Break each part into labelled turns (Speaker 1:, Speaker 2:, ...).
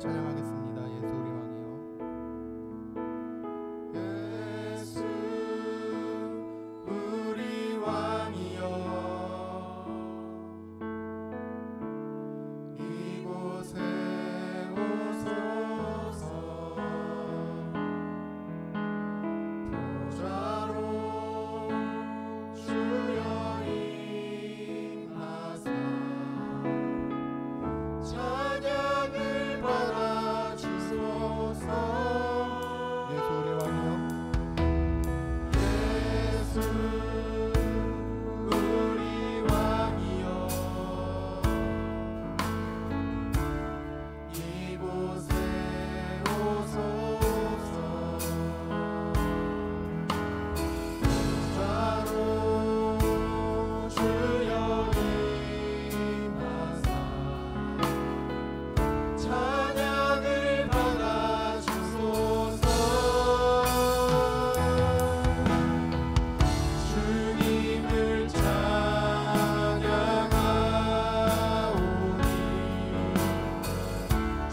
Speaker 1: 찬양하겠습니다. 예수 우리 왕이여.
Speaker 2: 예수 우리 왕이여, 이곳에 오소서. 보좌로 주여 임하사 찬양을 받아 주소서.
Speaker 1: 예수 우리 왕이여.
Speaker 2: 예수 우리 왕이여, 이곳에 오소서. 보좌로 주여 임하사 찬양을 받아 주소서. 주님을 찬양하오니,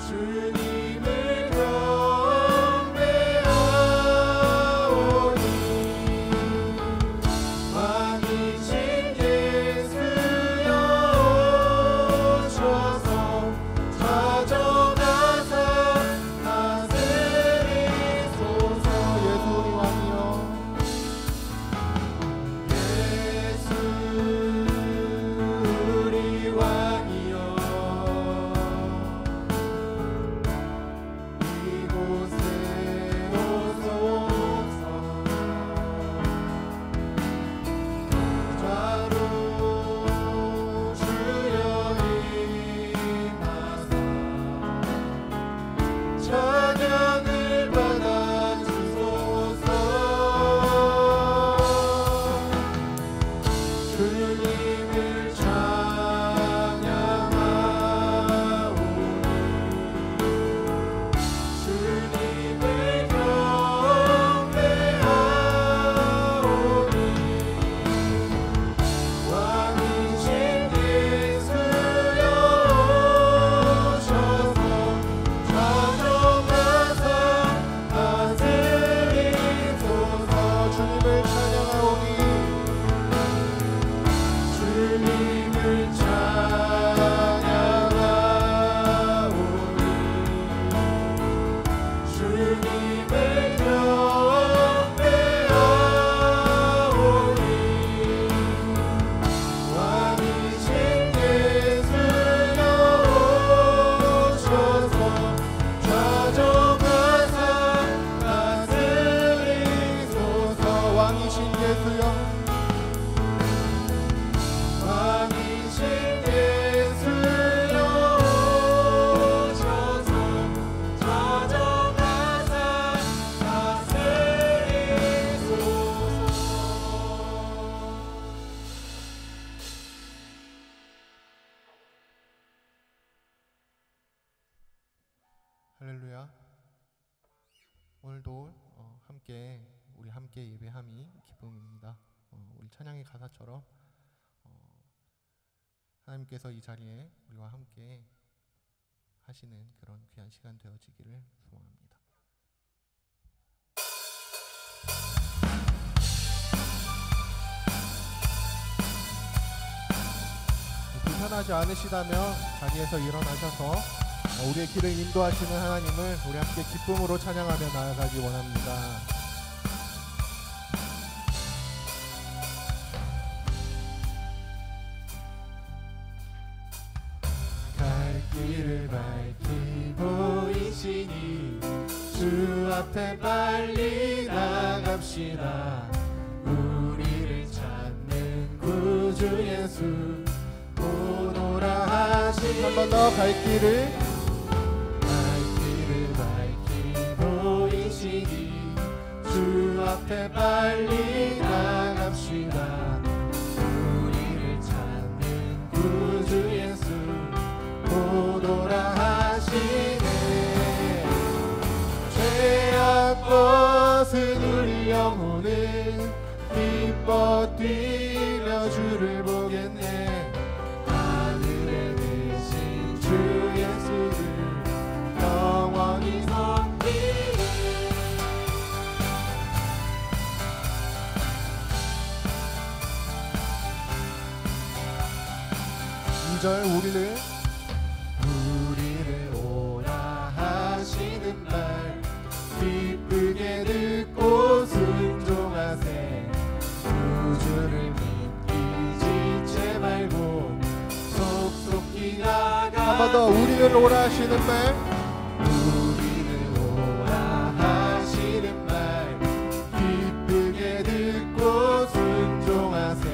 Speaker 2: 주님을 경배하오니, 왕이신 예수여 오셔서 찾아가사 다스리소서.
Speaker 1: 예수 우리 왕이여.
Speaker 2: 예수 우리 왕이여, 이곳에 오소서. 보좌로 주여 임하사 찬양을 받아 주소서. 주님을 찬양하오니, 주님을 경배하오니, 왕이신 예수여 오셔서 찾아가사 다스리소서.
Speaker 1: 주님을 찬양하오니.
Speaker 2: 주님을 찬양하오니, 주님을 경배하오니, 왕이신 예수여 오셔서 찾아가사 다스리소서.
Speaker 1: 왕이신 예수여.
Speaker 2: 왕이신 예수여 오셔서 찾아가사 다스리소서.
Speaker 1: 할렐루야. 오늘도 우리 함께 예배함이 기쁨입니다. 우리 찬양의 가사처럼 하나님께서 이 자리에 우리와 함께 하시는 그런 귀한 시간 되어지기를 소망합니다. 불편하지 않으시다면 자리에서 일어나셔서 우리의 길을 인도하시는 하나님을 우리 함께 기쁨으로 찬양하며 나아가기 원합니다.
Speaker 2: 갈 길을 밝히 보이시니 주 앞에 빨리 나갑시다. 우리를 찾는 구주 예수 오노라 하시니
Speaker 1: 한 번 더 갈 길을
Speaker 2: 밝히 보이시니 주 앞에 빨리 나갑시다. 우리를 찾는 구주 예수 오노라 하시네. 죄악 벗은 우리 영혼은 기뻐 뛰며 주를 보겠네. 하늘에 계신 주 예수를
Speaker 1: 2절
Speaker 2: 우리를 오라 하시는 말 기쁘게 듣고 순종하세. 구주를 믿기 지체 말고 속속히 나가.
Speaker 1: 한 번 더 우리를 오라 하시는 말
Speaker 2: 우리를 오라 하시는 말 기쁘게 듣고 순종하세.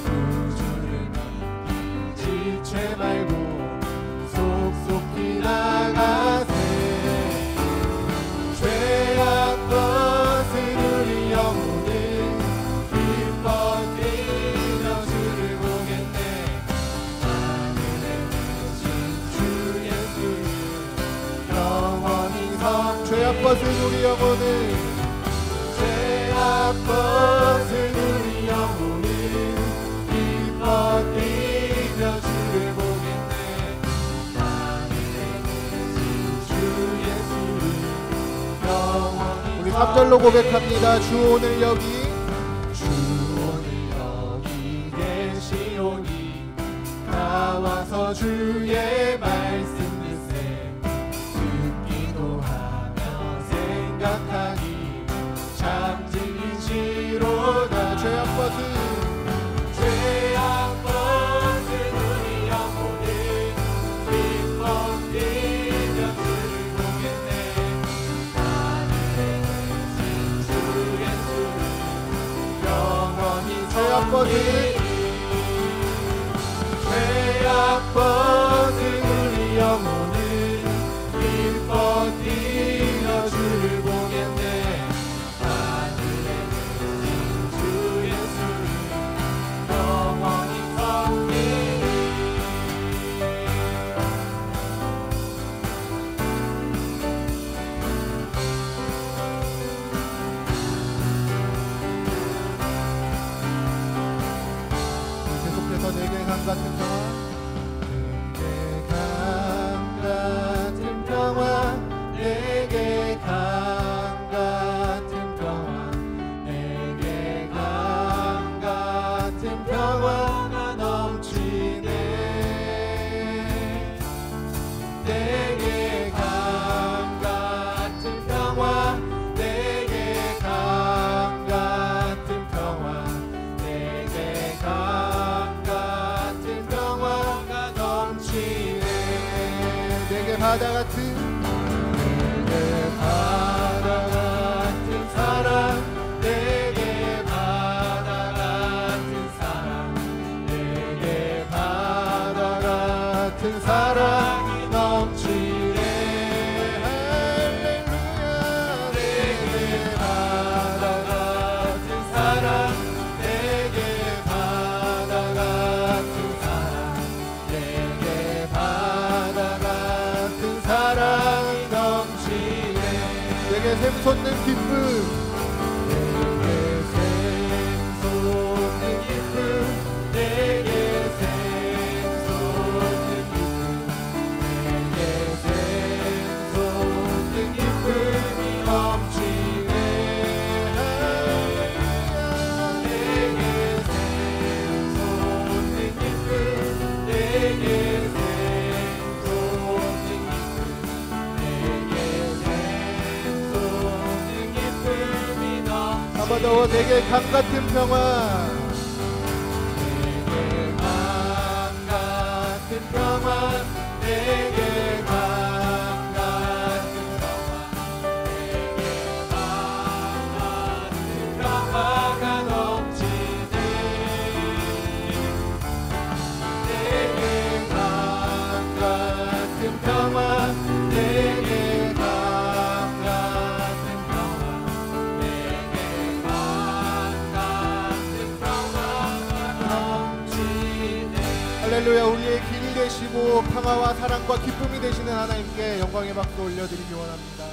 Speaker 2: 구주를 믿기 지체 말고 속속히 나가세. 죄악 벗은 우리 영혼은 기뻐 뛰며 주를 보겠네. 하늘에 계신 주 예수를 영원히
Speaker 1: 죄악 벗은 우리 영혼은
Speaker 2: 죄악 벗은 우리 영혼은 기뻐 뛰며 주를 보겠네. 하늘에 계신 주 예수를 영원히
Speaker 1: 우리 3절로 고백합니다. 주 오늘 여기
Speaker 2: 주 오늘 여기 계시오니 나와서 주의 말씀 듣세. 듣기도 하며 생각하니 참 진리시로다.
Speaker 1: 죄악 벗은
Speaker 2: 죄악 벗은 우리 영혼은 기뻐 뛰며 주를 보겠네. 하늘에 계신 주 예수를 영원히
Speaker 1: 죄악 벗은
Speaker 2: 죄악 벗은 우리 영혼은 기뻐 뛰며 주를 보겠네. 하늘에 계신 주 예수를 영원히 섬기리.
Speaker 1: 계속해서 내게 강 같은 평화
Speaker 2: 내게 강 같은 평화 내게 강 같은 평화 내게 강 같은 평화가 넘치네. 내게 강 같은 평화 내게 강 같은 평화 내게 강 같은 평화가 넘치네.
Speaker 1: 내게 바다 같은
Speaker 2: 내게 바다 같은 사랑 내게 바다 같은 사랑 내게 바다 같은 사랑이 넘치네. 할렐루야. 내게 바다 같은 사랑 내게 바다 같은 사랑 내게 바다 같은 사랑이 넘치네.
Speaker 1: 내게 샘솟는 기쁨
Speaker 2: 내게 샘솟는 기쁨 내게 샘솟는 기쁨 내게 샘솟는 기쁨이 넘치네. 내게 샘솟는 기쁨 내게 샘솟는 기쁨 내게 샘솟는 기쁨이 넘치네.
Speaker 1: 한 번 더 내게 강 같은 평화
Speaker 2: 내게 강 같은 평화 내게 강 같은 평화 내게 강 같은 평화가 넘치네. 내게 강 같은 평화 내게 강 같은 평화 내게 강 같은 평화가 넘치네.
Speaker 1: 할렐루야. 우리의 길이 되시고 평화와 사랑과 기쁨이 되시는 하나님께 영광의 박수 올려드리기 원합니다.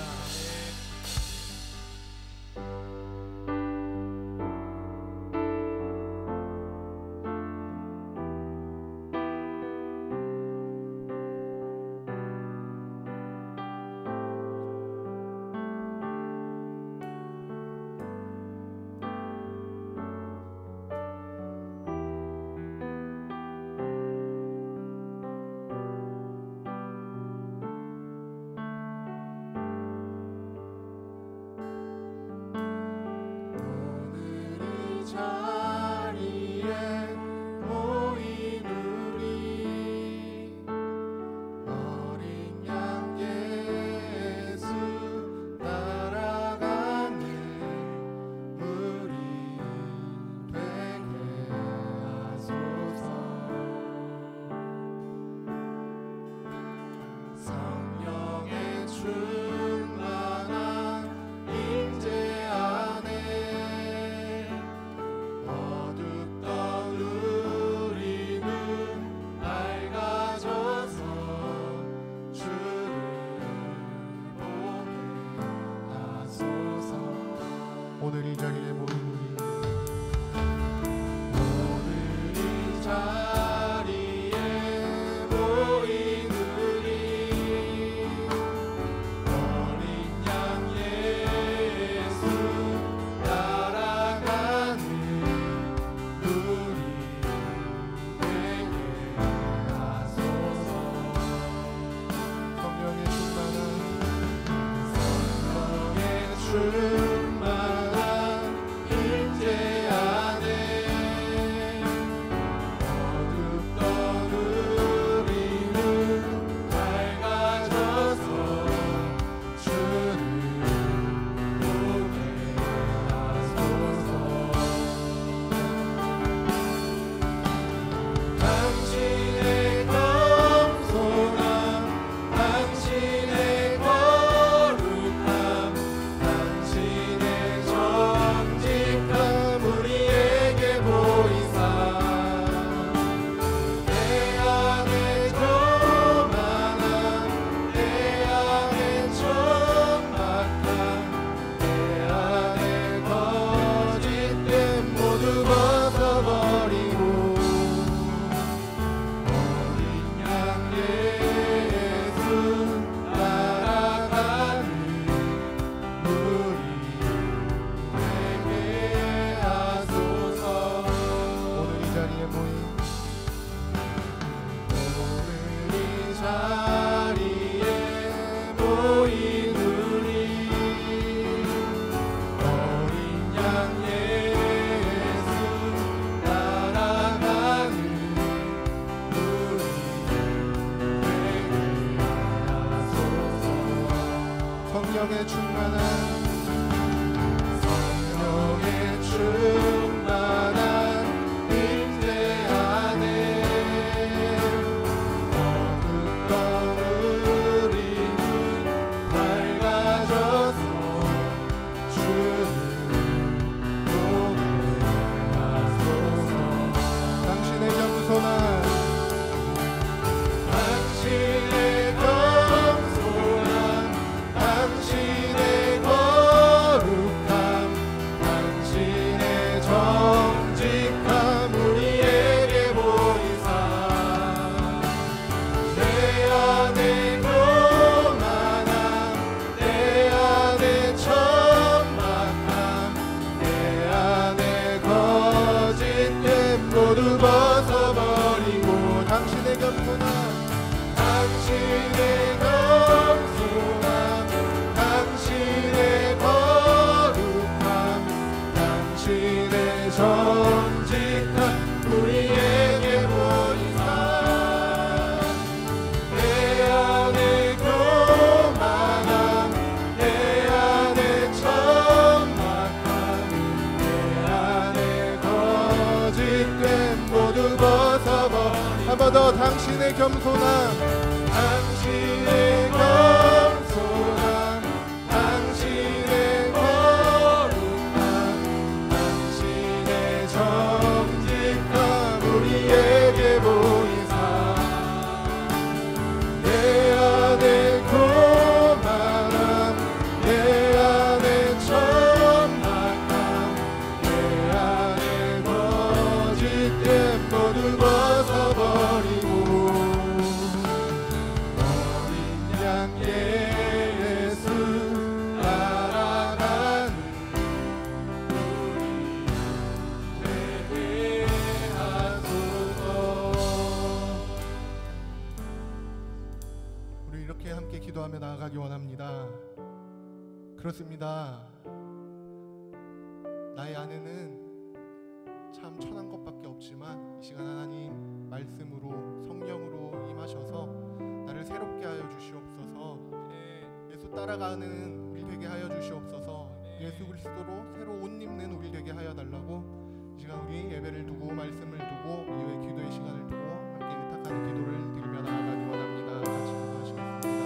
Speaker 1: 성령의 충만한 임재 안에 어둡던 우리 눈 밝아져서 주를 노래하소서. 당신의 겸손한 당신의 거룩함, 당신의 정직함 우리에게 보이사 내 안에 교만함, 내 안에 천박함, 내 안에 거짓됨 모두 벗어버리고 당신의 겸손함, 당신의 겸손함, 당신의 거룩함, 당신의 정직함 우리에게 보이사 내 안에 교만함, 내 안에 천박함, 내 안에 거짓됨 모두 벗어버리고 한 번 더 당신의 겸손함, 당신의 겸손함, 당신의 거룩함, 당신의 정직함 우리에게 보이사 내 안에 교만함, 내 안에 천박함, 내 안에 거짓됨 모두 벗어버리고 예수 따라가는 우리 되게 하소서. 우리 이렇게 함께 기도하며 나아가기 원합니다. 그렇습니다. 나의 안에는 참 천한 것밖에 없지만 이 시간 하나님 말씀으로 성령으로 임하셔서 나를 새롭게 하여 주시옵소서. 예수 따라가는 우리 되게 하여 주시옵소서. 예수 그리스도로 새로 옷 입는 우리 되게 하여 달라고 이 시간 우리 예배를 두고 말씀을 두고 이후에 기도의 시간을 두고 함께 의탁하는 기도를 드리며 나아가기 원합니다. 같이 기도하시겠습니다.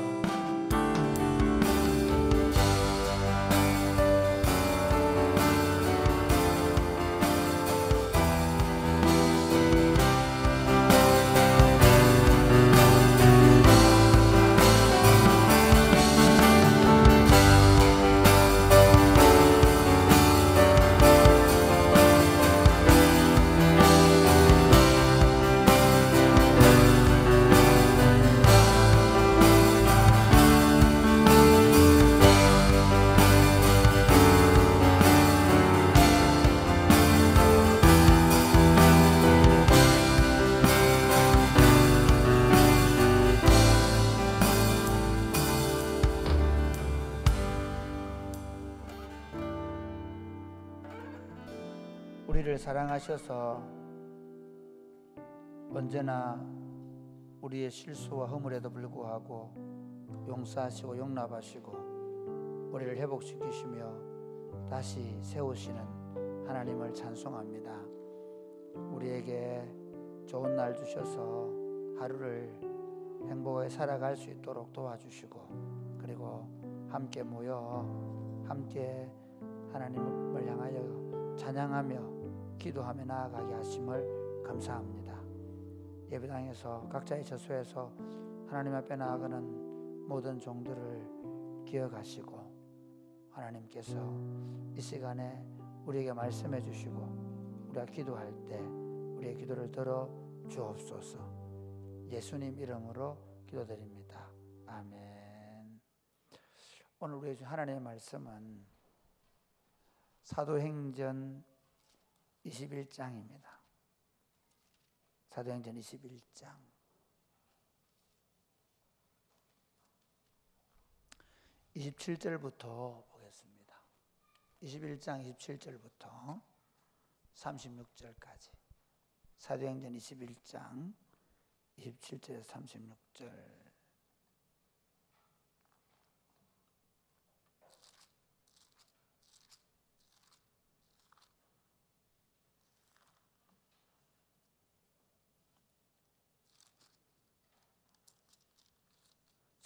Speaker 3: 우리를 사랑하셔서 언제나 우리의 실수와 허물에도 불구하고 용서하시고 용납하시고 우리를 회복시키시며 다시 세우시는 하나님을 찬송합니다. 우리에게 좋은 날 주셔서 하루를 행복하게 살아갈 수 있도록 도와주시고 그리고 함께 모여 함께 하나님을 향하여 찬양하며 기도하며 나아가게 하심을 감사합니다. 예배당에서 각자의 처소에서 하나님 앞에 나아가는 모든 종들을 기억하시고 하나님께서 이 시간에 우리에게 말씀해 주시고 우리가 기도할 때 우리의 기도를 들어 주옵소서. 예수님 이름으로 기도드립니다. 아멘. 오늘 우리의 하나님의 말씀은 사도행전 21장입니다. 사도행전 21장 27절부터 보겠습니다. 21장 27절부터 36절까지 사도행전 21장 27절에서 36절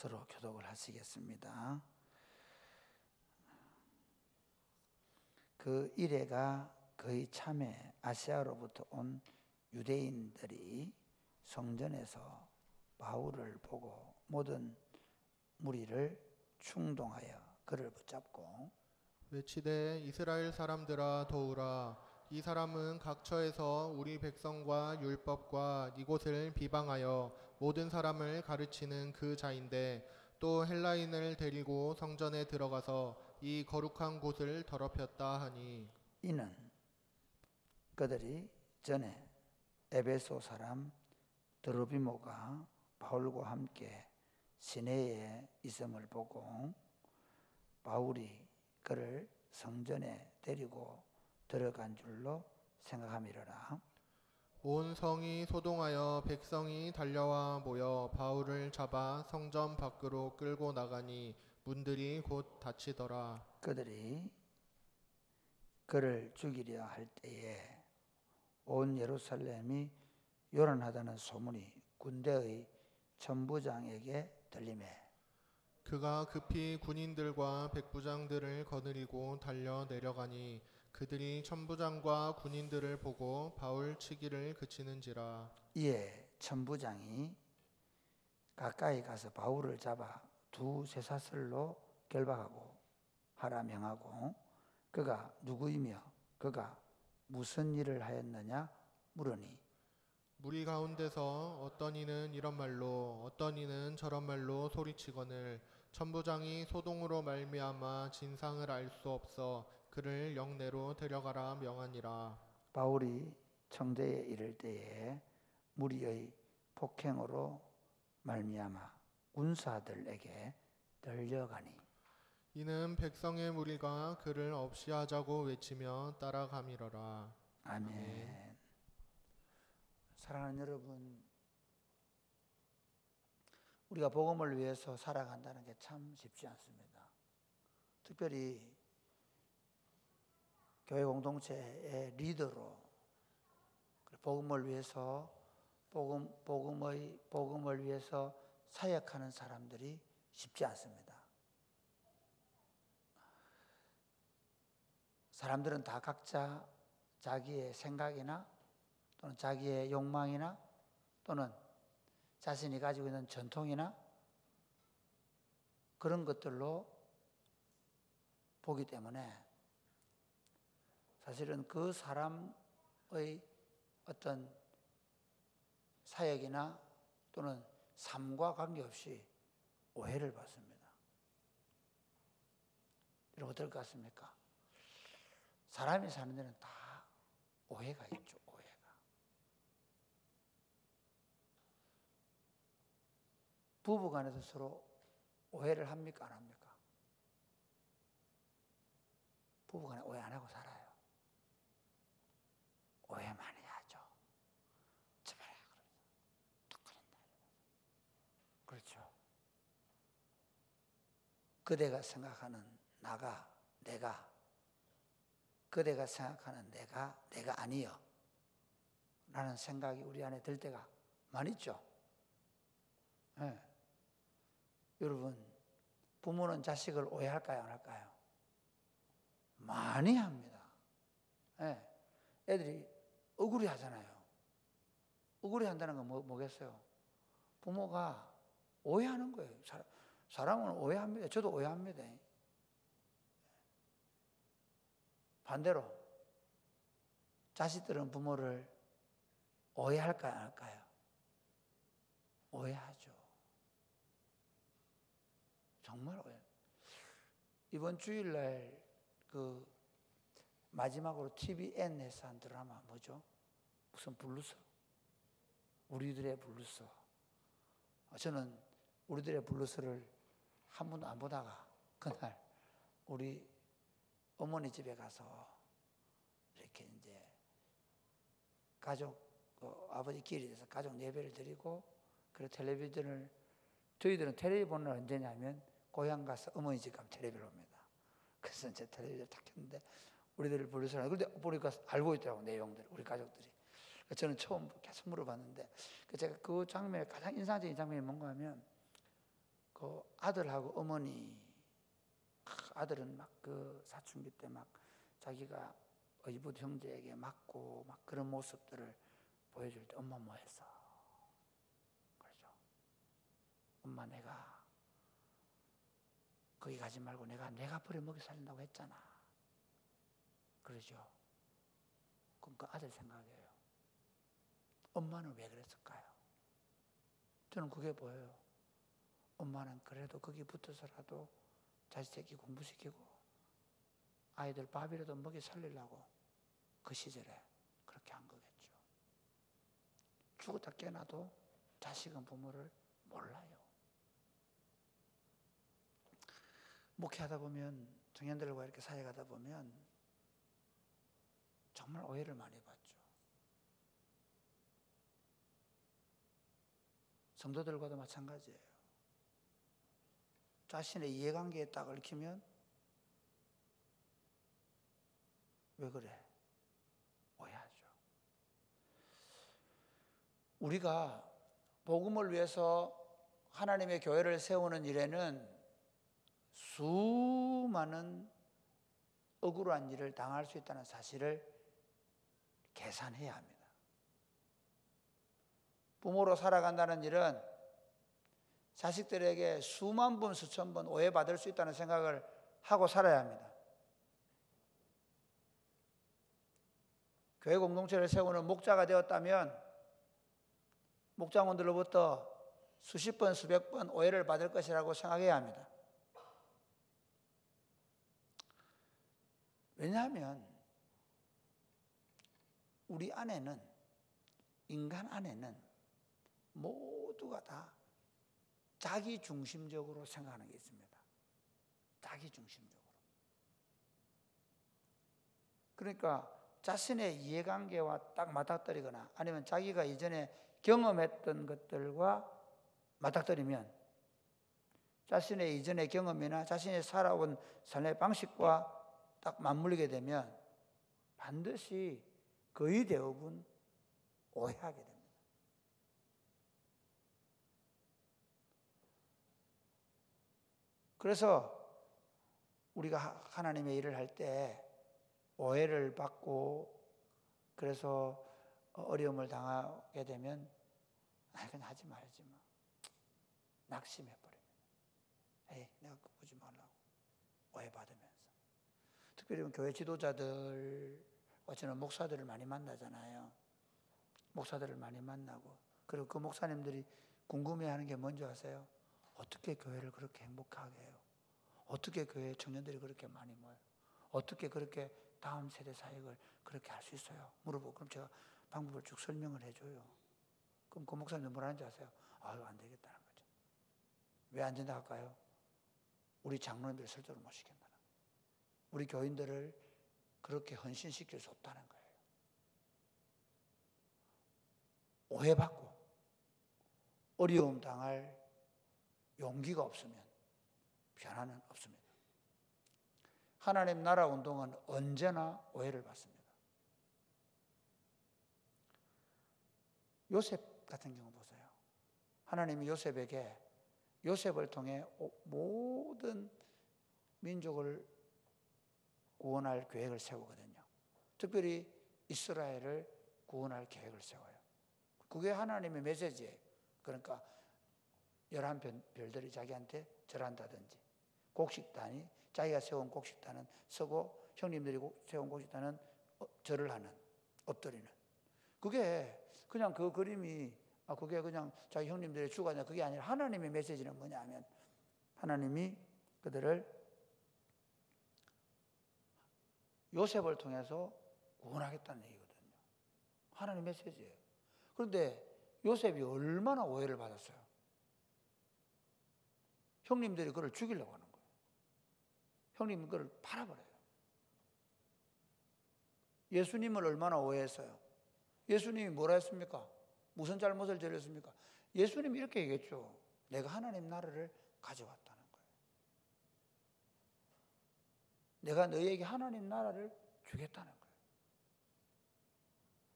Speaker 3: 서로 교독을 하시겠습니다. 그 이래가 거의 참에 아시아로부터 온 유대인들이 성전에서 바울을 보고 모든 무리를 충동하여 그를 붙잡고
Speaker 1: 외치되 이스라엘 사람들아 도우라. 이 사람은 각처에서 우리 백성과 율법과 이곳을 비방하여 모든 사람을 가르치는 그 자인데 또 헬라인을 데리고 성전에 들어가서 이 거룩한 곳을 더럽혔다 하니
Speaker 3: 이는 그들이 전에 에베소 사람 드로비모가 바울과 함께 시내에 있음을 보고 바울이 그를 성전에 데리고 들어간 줄로 생각함이로라.
Speaker 1: 온 성이 소동하여 백성이 달려와 모여 바울을 잡아 성전 밖으로 끌고 나가니 문들이 곧 닫히더라.
Speaker 3: 그들이 그를 죽이려 할 때에 온 예루살렘이 요란하다는 소문이 군대의 천부장에게 들리매
Speaker 1: 그가 급히 군인들과 백부장들을 거느리고 달려 내려가니 그들이 천부장과 군인들을 보고 바울 치기를 그치는지라.
Speaker 3: 이에 천부장이 가까이 가서 바울을 잡아 두 쇠사슬로 결박하고 하라 명하고 그가 누구이며 그가 무슨 일을 하였느냐 물으니
Speaker 1: 무리 가운데서 어떤 이는 이런 말로 어떤 이는 저런 말로 소리치거늘 천부장이 소동으로 말미암아 진상을 알 수 없어 그를 영내로 데려가라 명하니라.
Speaker 3: 바울이 청대에 이를 때에 무리의 폭행으로 말미암아 군사들에게 들려가니
Speaker 1: 이는 백성의 무리가 그를 없이 하자고 외치며 따라가미러라.
Speaker 3: 아멘. 사랑하는 여러분, 우리가 복음을 위해서 살아간다는 게 참 쉽지 않습니다. 특별히 교회 공동체의 리더로 복음을 위해서 복음을 위해서 사역하는 사람들이 쉽지 않습니다. 사람들은 다 각자 자기의 생각이나 또는 자기의 욕망이나 또는 자신이 가지고 있는 전통이나 그런 것들로 보기 때문에 사실은 그 사람의 어떤 사역이나 또는 삶과 관계없이 오해를 받습니다. 여러분 어떨 것 같습니까? 사람이 사는 데는 다 오해가 있죠. 오해가. 부부간에도 서로 오해를 합니까? 안 합니까? 부부간에 오해 안 하고 살아요. 오해 많이 하죠. 저번에 또 그런다. 그렇죠. 그대가 생각하는 내가 그대가 생각하는 내가 아니여 라는 생각이 우리 안에 들 때가 많이 있죠. 네. 여러분 부모는 자식을 오해할까요? 안 할까요? 많이 합니다. 네. 애들이 억울해 하잖아요. 억울해 한다는 건 뭐겠어요? 부모가 오해하는 거예요. 사람은 오해합니다. 저도 오해합니다. 반대로 자식들은 부모를 오해할까요? 안 할까요? 오해하죠. 정말 오해. 이번 주일날 그 마지막으로 TVN에서 한 드라마 뭐죠? 무슨 블루스? 우리들의 블루스. 저는 우리들의 블루스를 한 번도 안 보다가 그날 우리 어머니 집에 가서 이렇게 이제 가족 아버지 길이 돼서 가족 예배를 드리고 그리고 텔레비전을 저희들은 텔레비 보는 날 언제냐면 고향 가서 어머니 집 가면 텔레비를 봅니다. 그래서 이제 텔레비전을 딱 켰는데 우리들을 부르시라. 그런데 보니까 알고 있더라고 내용들 우리 가족들이. 저는 처음 계속 물어봤는데 제가 그 장면에 가장 인상적인 장면이 뭔가 하면 그 그 아들하고 어머니, 아들은 막 그 사춘기 때 막 자기가 의붓 형제에게 맞고 막 그런 모습들을 보여줄 때 엄마 뭐 했어? 그렇죠. 엄마 내가 거기 가지 말고 내가 버려 먹여 살린다고 했잖아. 그러죠. 그럼 그 아들 생각이에요. 엄마는 왜 그랬을까요? 저는 그게 보여요. 엄마는 그래도 거기 붙어서라도 자식 새끼 공부시키고 아이들 밥이라도 먹여 살리려고 그 시절에 그렇게 한 거겠죠. 죽었다 깨어나도 자식은 부모를 몰라요. 목회하다 보면, 청년들과 이렇게 사역하다 보면 정말 오해를 많이 받죠. 성도들과도 마찬가지예요. 자신의 이해관계에 딱 얽히면 왜 그래? 오해하죠. 우리가 복음을 위해서 하나님의 교회를 세우는 일에는 수많은 억울한 일을 당할 수 있다는 사실을 계산해야 합니다. 부모로 살아간다는 일은 자식들에게 수만 번, 수천 번 오해받을 수 있다는 생각을 하고 살아야 합니다. 교회 공동체를 세우는 목자가 되었다면 목장원들로부터 수십 번, 수백 번 오해를 받을 것이라고 생각해야 합니다. 왜냐하면 우리 안에는, 인간 안에는 모두가 다 자기 중심적으로 생각하는 게 있습니다. 자기 중심적으로. 그러니까 자신의 이해관계와 딱 맞닥뜨리거나 아니면 자기가 이전에 경험했던 것들과 맞닥뜨리면 자신의 이전의 경험이나 자신이 살아온 삶의 방식과 딱 맞물리게 되면 반드시 거의 대부분 오해하게 됩니다. 그래서 우리가 하나님의 일을 할 때 오해를 받고 그래서 어려움을 당하게 되면 그냥 하지 말지 마. 낙심해버립니다. 에이, 내가 그거 보지 말라고. 오해받으면서. 특별히 교회 지도자들과 저는 목사들을 많이 만나잖아요. 목사들을 많이 만나고 그리고 그 목사님들이 궁금해하는 게 뭔지 아세요? 어떻게 교회를 그렇게 행복하게 해요? 어떻게 교회 청년들이 그렇게 많이 모여요? 어떻게 그렇게 다음 세대 사역을 그렇게 할 수 있어요? 물어보고 그럼 제가 방법을 쭉 설명을 해줘요. 그럼 그 목사님은 뭐라 하는지 아세요? 아유, 안 되겠다는 거죠. 왜 안 된다 할까요? 우리 장로님들을 설득을 못 시킨다는 거예요. 우리 교인들을 그렇게 헌신시킬 수 없다는 거예요. 오해받고 어려움 당할 용기가 없으면 변화는 없습니다. 하나님 나라 운동은 언제나 오해를 받습니다. 요셉 같은 경우 보세요. 하나님이 요셉을 통해 모든 민족을 구원할 계획을 세우거든요. 특별히 이스라엘을 구원할 계획을 세워요. 그게 하나님의 메시지예요. 그러니까 11별들이 자기한테 절한다든지 곡식단이 자기가 세운 곡식단은 서고 형님들이 세운 곡식단은 절을 하는, 엎드리는. 그게 그냥 그 그림이 그게 그냥 자기 형님들의 주관이냐 그게 아니라 하나님의 메시지는 뭐냐면 하나님이 그들을 요셉을 통해서 구원하겠다는 얘기거든요. 하나님 메시지예요. 그런데 요셉이 얼마나 오해를 받았어요. 형님들이 그를 죽이려고 하는 거예요. 형님이 그를 팔아버려요. 예수님을 얼마나 오해했어요. 예수님이 뭐라 했습니까? 무슨 잘못을 저질렀습니까? 예수님이 이렇게 얘기했죠. 내가 하나님 나라를 가져왔다는 거예요. 내가 너희에게 하나님 나라를 주겠다는 거예요.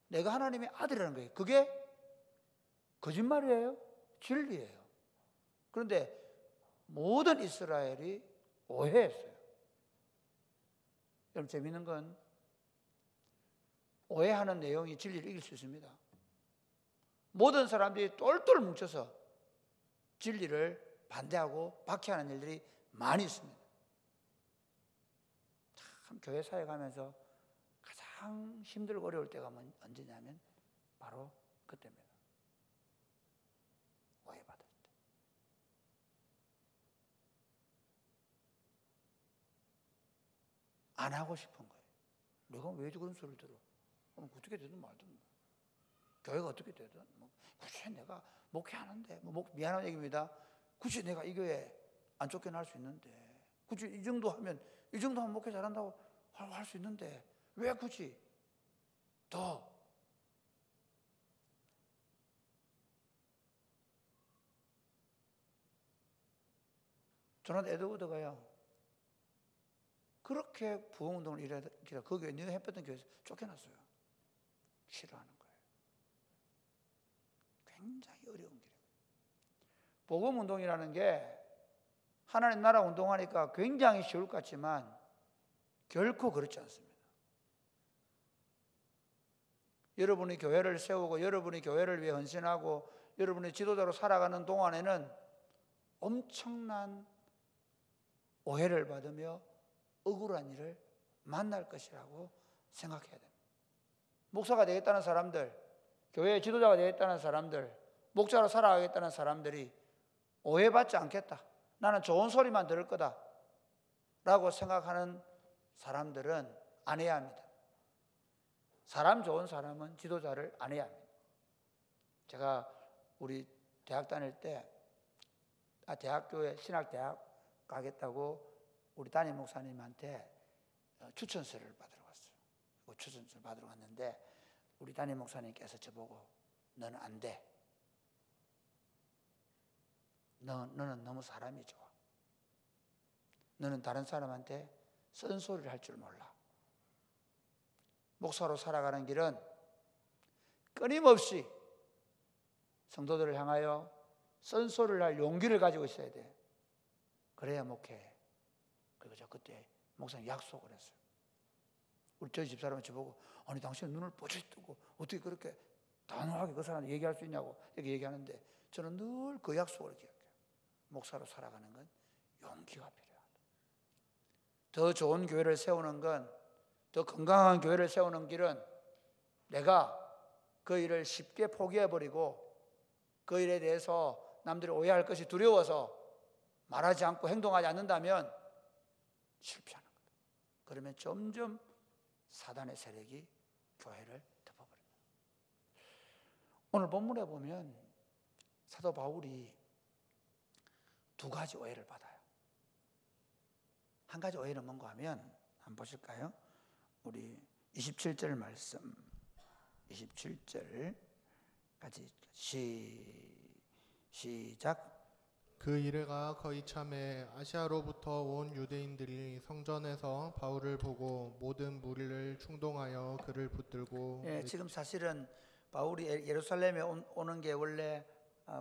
Speaker 3: 내가 하나님의 아들이라는 거예요. 그게 거짓말이에요? 진리예요. 그런데 모든 이스라엘이 오해했어요. 여러분 재미있는 건 오해하는 내용이 진리를 이길 수 있습니다. 모든 사람들이 똘똘 뭉쳐서 진리를 반대하고 박해하는 일들이 많이 있습니다. 참 교회 사역하면서 가장 힘들고 어려울 때가 언제냐면 바로 그때입니다. 오해받을 때. 안 하고 싶은 거예요. 내가 왜 그런 소리를 들어? 어떻게 되든 말든 교회가 어떻게 되든 굳이 내가 목회하는데 미안한 얘기입니다. 굳이 내가 이 교회 안 쫓겨날 수 있는데 굳이 이 정도 하면 목회 잘한다고 할 수 있는데 왜 굳이 더 조나단 에드워드가요 그렇게 부흥운동을 일하다가 그 교회 내가 했던 교회에서 쫓겨났어요. 싫어하는 거예요. 굉장히 어려운 길이에요. 복음운동이라는 게 하나님 나라 운동하니까 굉장히 쉬울 것 같지만 결코 그렇지 않습니다. 여러분이 교회를 세우고 여러분이 교회를 위해 헌신하고 여러분이 지도자로 살아가는 동안에는 엄청난 오해를 받으며 억울한 일을 만날 것이라고 생각해야 됩니다. 목사가 되겠다는 사람들, 교회의 지도자가 되겠다는 사람들, 목자로 살아가겠다는 사람들이 오해받지 않겠다. 나는 좋은 소리만 들을 거다. 라고 생각하는 사람들은 안 해야 합니다. 사람 좋은 사람은 지도자를 안 해야 합니다. 제가 우리 대학 다닐 때 대학교에 신학대학 가겠다고 우리 담임 목사님한테 추천서를 받으러 갔어요. 그 추천서를 받으러 갔는데 우리 담임 목사님께서 저보고 너는 안 돼. 너는 너무 사람이 좋아. 너는 다른 사람한테 쓴소리를 할 줄 몰라. 목사로 살아가는 길은 끊임없이 성도들을 향하여 쓴소리를 할 용기를 가지고 있어야 돼. 그래야 목회해. 그리고 저 그때 목사님 약속을 했어요. 저희 집사람은 저보고 아니 당신은 눈을 뽀직 뜨고 어떻게 그렇게 단호하게 그 사람한테 얘기할 수 있냐고 이렇게 얘기하는데 저는 늘 그 약속을 기억해요. 목사로 살아가는 건 용기가 필요하다. 더 좋은 교회를 세우는 건, 더 건강한 교회를 세우는 길은 내가 그 일을 쉽게 포기해버리고 그 일에 대해서 남들이 오해할 것이 두려워서 말하지 않고 행동하지 않는다면 실패하는 거다. 그러면 점점 사단의 세력이 교회를 덮어버립니다. 오늘 본문에 보면 사도 바울이 두 가지 오해를 받아요. 한 가지 오해는 뭔가 하면 한번 보실까요? 우리 27절 말씀 27절 같이 시작.
Speaker 1: 그 이래가 거의 참에 아시아로부터 온 유대인들이 성전에서 바울을 보고 모든 무리를 충동하여 그를 붙들고
Speaker 3: 지금 사실은 바울이 예루살렘에 오는 게 원래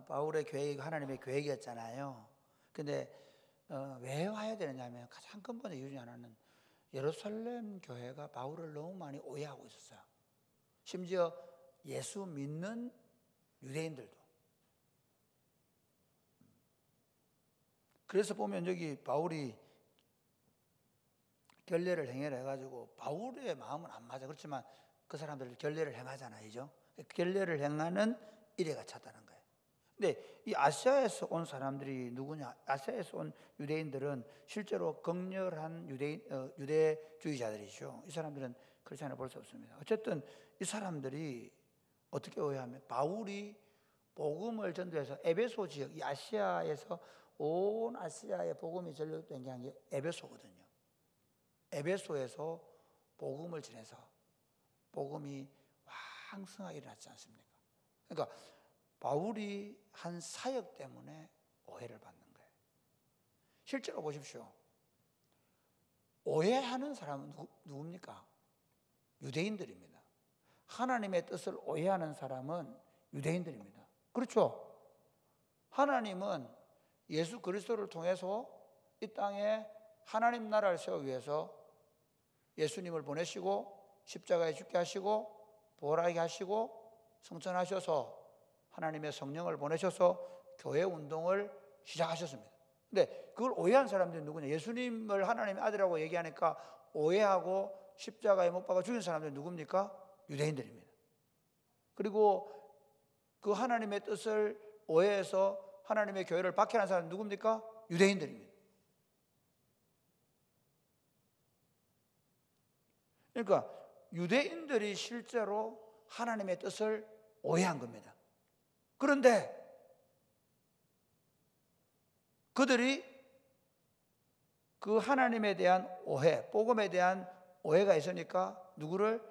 Speaker 3: 바울의 계획, 하나님의 계획이었잖아요. 근데 왜 와야 되느냐면 가장 근본의 이유 중에 하나는 예루살렘 교회가 바울을 너무 많이 오해하고 있었어요. 심지어 예수 믿는 유대인들도. 그래서 보면 여기 바울이 결례를 행해를 해가지고 바울의 마음은 안 맞아. 그렇지만 그 사람들 결례를 행하잖아요. 결례를 행하는 이래가 찼다는 거예요. 근데 이 아시아에서 온 사람들이 누구냐? 아시아에서 온 유대인들은 실제로 극렬한 유대주의자들이죠. 이 사람들은 크리스천을 볼 수 없습니다. 어쨌든 이 사람들이 어떻게 오해하면 바울이 복음을 전도해서 에베소 지역, 이 아시아에서 온 아시아에 복음이 전도된 게 아니라 에베소거든요. 에베소에서 복음을 전해서 복음이 왕성하게 일어났지 않습니까? 그러니까 바울이 한 사역 때문에 오해를 받는 거예요. 실제로 보십시오. 오해하는 사람은 누굽니까? 유대인들입니다. 하나님의 뜻을 오해하는 사람은 유대인들입니다. 그렇죠? 하나님은 예수 그리스도를 통해서 이 땅에 하나님 나라를 세우기 위해서 예수님을 보내시고 십자가에 죽게 하시고 부활하게 하시고 성천하셔서 하나님의 성령을 보내셔서 교회 운동을 시작하셨습니다. 근데 그걸 오해한 사람들이 누구냐? 예수님을 하나님의 아들이라고 얘기하니까 오해하고 십자가에 못 박아 죽인 사람들이 누굽니까? 유대인들입니다. 그리고 그 하나님의 뜻을 오해해서 하나님의 교회를 박해하는 사람은 누굽니까? 유대인들입니다. 그러니까 유대인들이 실제로 하나님의 뜻을 오해한 겁니다. 그런데 그들이 그 하나님에 대한 오해, 복음에 대한 오해가 있으니까 누구를?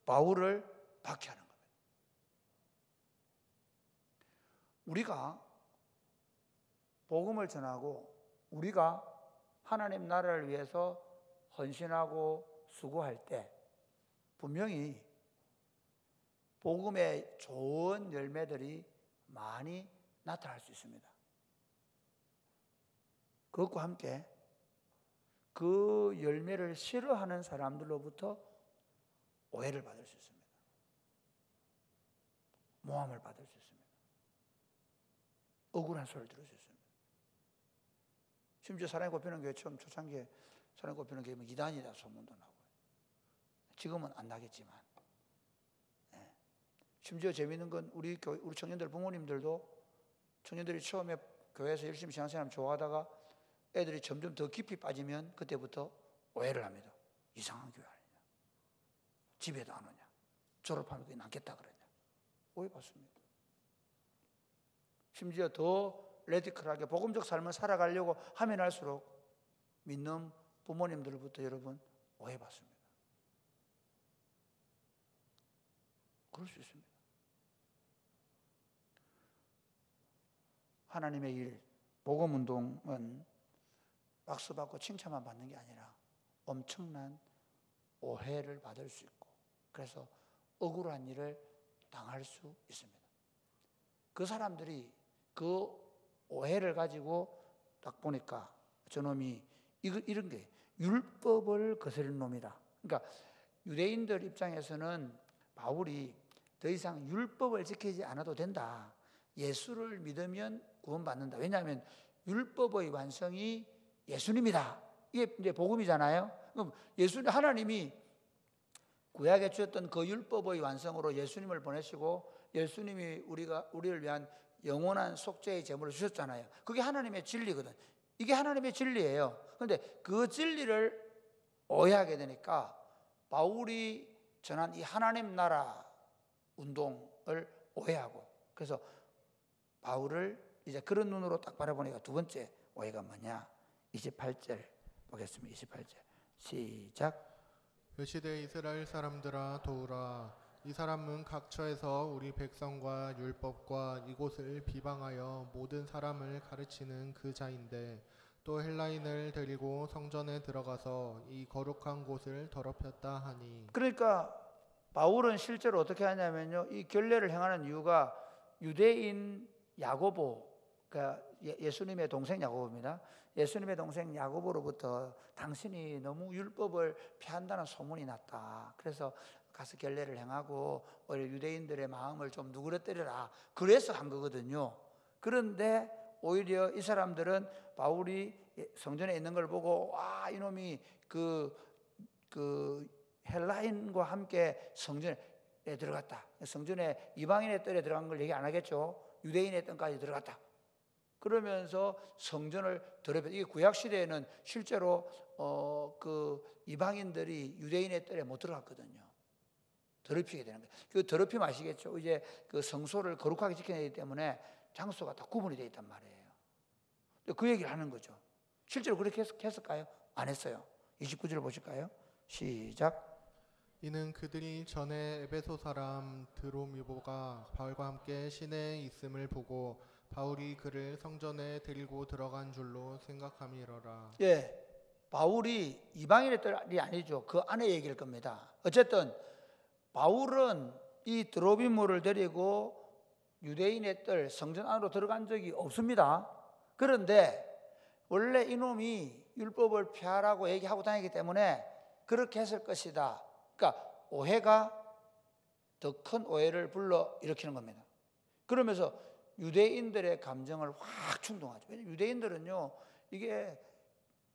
Speaker 3: 바울을 박해하는 겁니다. 우리가 복음을 전하고 우리가 하나님 나라를 위해서 헌신하고 수고할 때 분명히 복음의 좋은 열매들이 많이 나타날 수 있습니다. 그것과 함께 그 열매를 싫어하는 사람들로부터 오해를 받을 수 있습니다. 모함을 받을 수 있습니다. 억울한 소리를 들을 수 있습니다. 심지어 사랑의 꽃피는 교회 처음 초창기에 사랑의 꽃피는 교회 이단이다 소문도 나고, 지금은 안 나겠지만, 심지어 재미있는 건 우리 청년들 부모님들도 청년들이 처음에 교회에서 열심히 신앙생활 좋아하다가 애들이 점점 더 깊이 빠지면 그때부터 오해를 합니다. 이상한 교회 아니냐, 집에도 안 오냐, 졸업하면 그게 낫겠다 그러냐, 오해받습니다. 심지어 더 레디컬하게 복음적 삶을 살아가려고 하면 할수록 믿는 부모님들부터 여러분 오해받습니다. 그럴 수 있습니다. 하나님의 일, 복음운동은 박수받고 칭찬만 받는 게 아니라 엄청난 오해를 받을 수 있고, 그래서 억울한 일을 당할 수 있습니다. 그 사람들이 그 오해를 가지고 딱 보니까 저놈이 이런 게 율법을 거스르는 놈이다. 그러니까 유대인들 입장에서는 바울이 더 이상 율법을 지키지 않아도 된다, 예수를 믿으면 구원받는다. 왜냐하면 율법의 완성이 예수님이다. 이게 이제 복음이잖아요. 그럼 하나님이 구약에 주셨던 그 율법의 완성으로 예수님을 보내시고 예수님이 우리를 위한 영원한 속죄의 제물을 주셨잖아요. 그게 하나님의 진리거든. 이게 하나님의 진리예요. 그런데 그 진리를 오해하게 되니까 바울이 전한 이 하나님 나라 운동을 오해하고, 그래서 바울을 이제 그런 눈으로 딱 바라보니까 두 번째 오해가 뭐냐? 28절 보겠습니다. 28절 시작.
Speaker 1: 그 시대 이스라엘 사람들아 도우라. 이 사람은 각처에서 우리 백성과 율법과 이곳을 비방하여 모든 사람을 가르치는 그 자인데 또 헬라인을 데리고 성전에 들어가서 이 거룩한 곳을 더럽혔다 하니.
Speaker 3: 그러니까 바울은 실제로 어떻게 하냐면요, 이 결례를 행하는 이유가 유대인 야고보, 그러니까 예수님의 동생 야고보입니다. 예수님의 동생 야고보로부터 당신이 너무 율법을 피한다는 소문이 났다. 그래서 가서 결례를 행하고 오히려 유대인들의 마음을 좀 누그러뜨려라. 그래서 한 거거든요. 그런데 오히려 이 사람들은 바울이 성전에 있는 걸 보고 와, 이놈이 그 헬라인과 함께 성전에 들어갔다. 성전에 이방인의 뜰에 들어간 걸 얘기 안 하겠죠. 유대인의 뜰까지 들어갔다. 그러면서 성전을 더럽혀. 이게 구약 시대에는 실제로 그 이방인들이 유대인의 뜰에 못 들어갔거든요. 더럽히게 되는 거예요. 그 더럽힘 아시겠죠? 이제 그 성소를 거룩하게 지켜야 되기 때문에 장소가 다 구분이 되어 있단 말이에요. 그 얘기를 하는 거죠. 실제로 그렇게 했을까요? 안 했어요. 29절 보실까요? 시작.
Speaker 1: 이는 그들이 전에 에베소 사람 드로미보가 바울과 함께 시내에 있음을 보고 바울이 그를 성전에 데리고 들어간 줄로 생각함이러라.
Speaker 3: 예, 바울이 이방인의 뜰이 아니죠. 그 안에 얘기일 겁니다. 어쨌든 바울은 이 드로비모를 데리고 유대인의 뜰 성전 안으로 들어간 적이 없습니다. 그런데 원래 이놈이 율법을 폐하라고 얘기하고 다니기 때문에 그렇게 했을 것이다. 그러니까 오해가 더 큰 오해를 불러 일으키는 겁니다. 그러면서 유대인들의 감정을 확 충동하죠. 왜냐하면 유대인들은요, 이게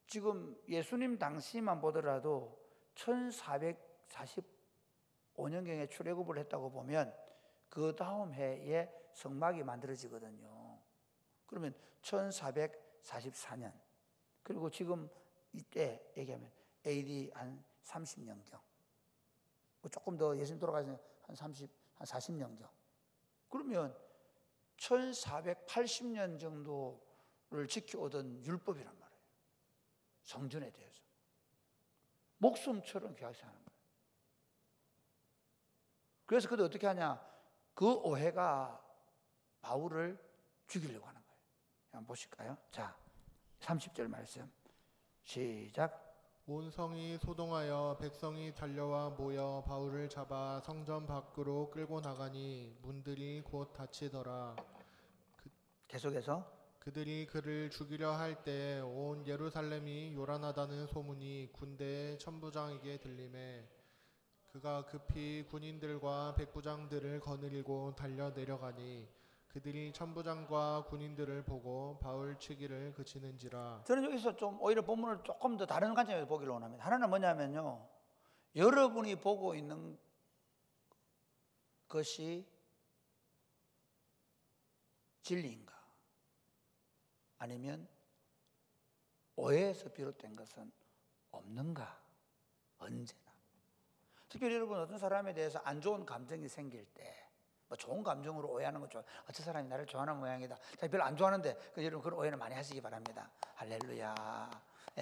Speaker 3: 지금 예수님 당시만 보더라도 1445년경에 출애굽을 했다고 보면 그 다음 해에 성막이 만들어지거든요. 그러면 1444년, 그리고 지금 이때 얘기하면 AD 한 30년경, 조금 더 예수님 돌아가서 한 40년경, 그러면 1480년 정도를 지켜오던 율법이란 말이에요. 성전에 대해서 목숨처럼 귀하게 하는 거예요. 그래서 그들 어떻게 하냐? 그 오해가 바울을 죽이려고 하는 거예요. 한번 보실까요? 자, 30절 말씀 시작.
Speaker 1: 온 성이 소동하여 백성이 달려와 모여 바울을 잡아 성전 밖으로 끌고 나가니 문들이 곧 닫히더라.
Speaker 3: 계속해서
Speaker 1: 그들이 그를 죽이려 할 때 온 예루살렘이 요란하다는 소문이 군대의 천부장에게 들리매 그가 급히 군인들과 백부장들을 거느리고 달려 내려가니 그들이 천부장과 군인들을 보고 바울 치기를 그치는지라.
Speaker 3: 저는 여기서 좀 오히려 본문을 조금 더 다른 관점에서 보기를 원합니다. 하나는 뭐냐면요, 여러분이 보고 있는 것이 진리인가, 아니면 오해에서 비롯된 것은 없는가. 언제나 특별히 여러분, 어떤 사람에 대해서 안 좋은 감정이 생길 때 뭐 좋은 감정으로 오해하는 거 좋아요. 어떤 사람이 나를 좋아하는 모양이다. 제가 별로 안 좋아하는데 여러분 그런 오해는 많이 하시기 바랍니다. 할렐루야.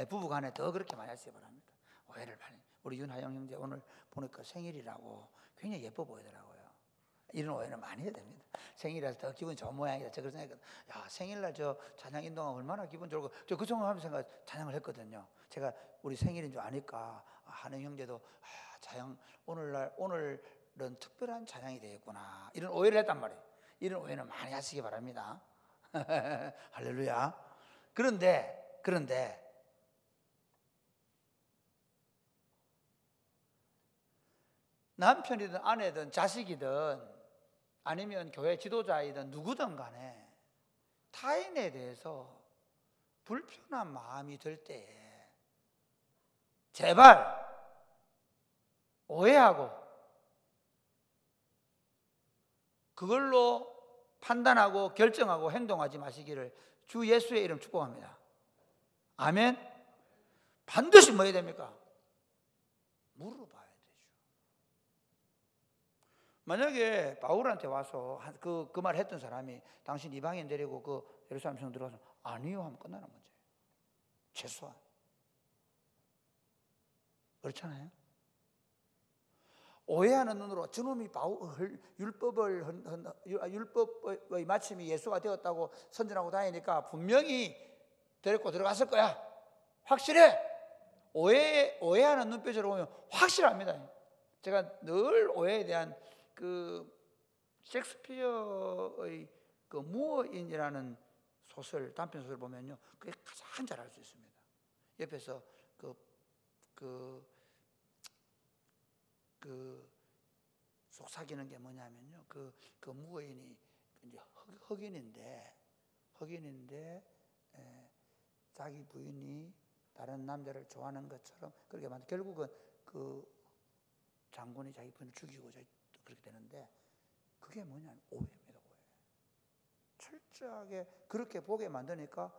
Speaker 3: 부부간에 더 그렇게 많이 하시기 바랍니다. 오해를 많이. 우리 윤하영 형제 오늘 보니까 생일이라고 굉장히 예뻐 보이더라고요. 이런 오해는 많이 해야 됩니다. 생일이라서 더 기분 좋은 모양이다. 저 그런 생각했거든요. 야, 생일날 저 찬양 인동하면 얼마나 기분 좋고, 저 그 정도 생각 찬양을 했거든요. 제가 우리 생일인 줄 아니까 한영 형제도 찬양 오늘은 특별한 찬양이 되겠구나, 이런 오해를 했단 말이에요. 이런 오해는 많이 하시기 바랍니다. 할렐루야. 그런데 남편이든 아내든 자식이든 아니면 교회 지도자이든 누구든 간에 타인에 대해서 불편한 마음이 들 때에 제발 오해하고 그걸로 판단하고 결정하고 행동하지 마시기를 주 예수의 이름 축복합니다. 아멘. 반드시 뭐 해야 됩니까? 물어봐야 되죠. 만약에 바울한테 와서 그 말 했던 사람이 당신 이방인 데리고 그 예루살렘 성 들어가서 아니요 하면 끝나는 문제예요. 최소한. 그렇잖아요. 오해하는 눈으로 저놈이 율법의 마침이 예수가 되었다고 선전하고 다니니까 분명히 데리고 들어갔을 거야. 확실해. 오해하는 눈빛으로 보면 확실합니다. 제가 늘 오해에 대한 그 셰익스피어의 그 무어인이라는 소설, 단편 소설 보면요, 그게 가장 잘 알 수 있습니다. 옆에서 속삭이는 게 뭐냐면요, 그 무어인이 이제 흑인인데 자기 부인이 다른 남자를 좋아하는 것처럼 그렇게 만들, 결국은 그 장군이 자기 부인을 죽이고 그렇게 되는데, 그게 뭐냐면 오해입니다. 오해. 철저하게 그렇게 보게 만드니까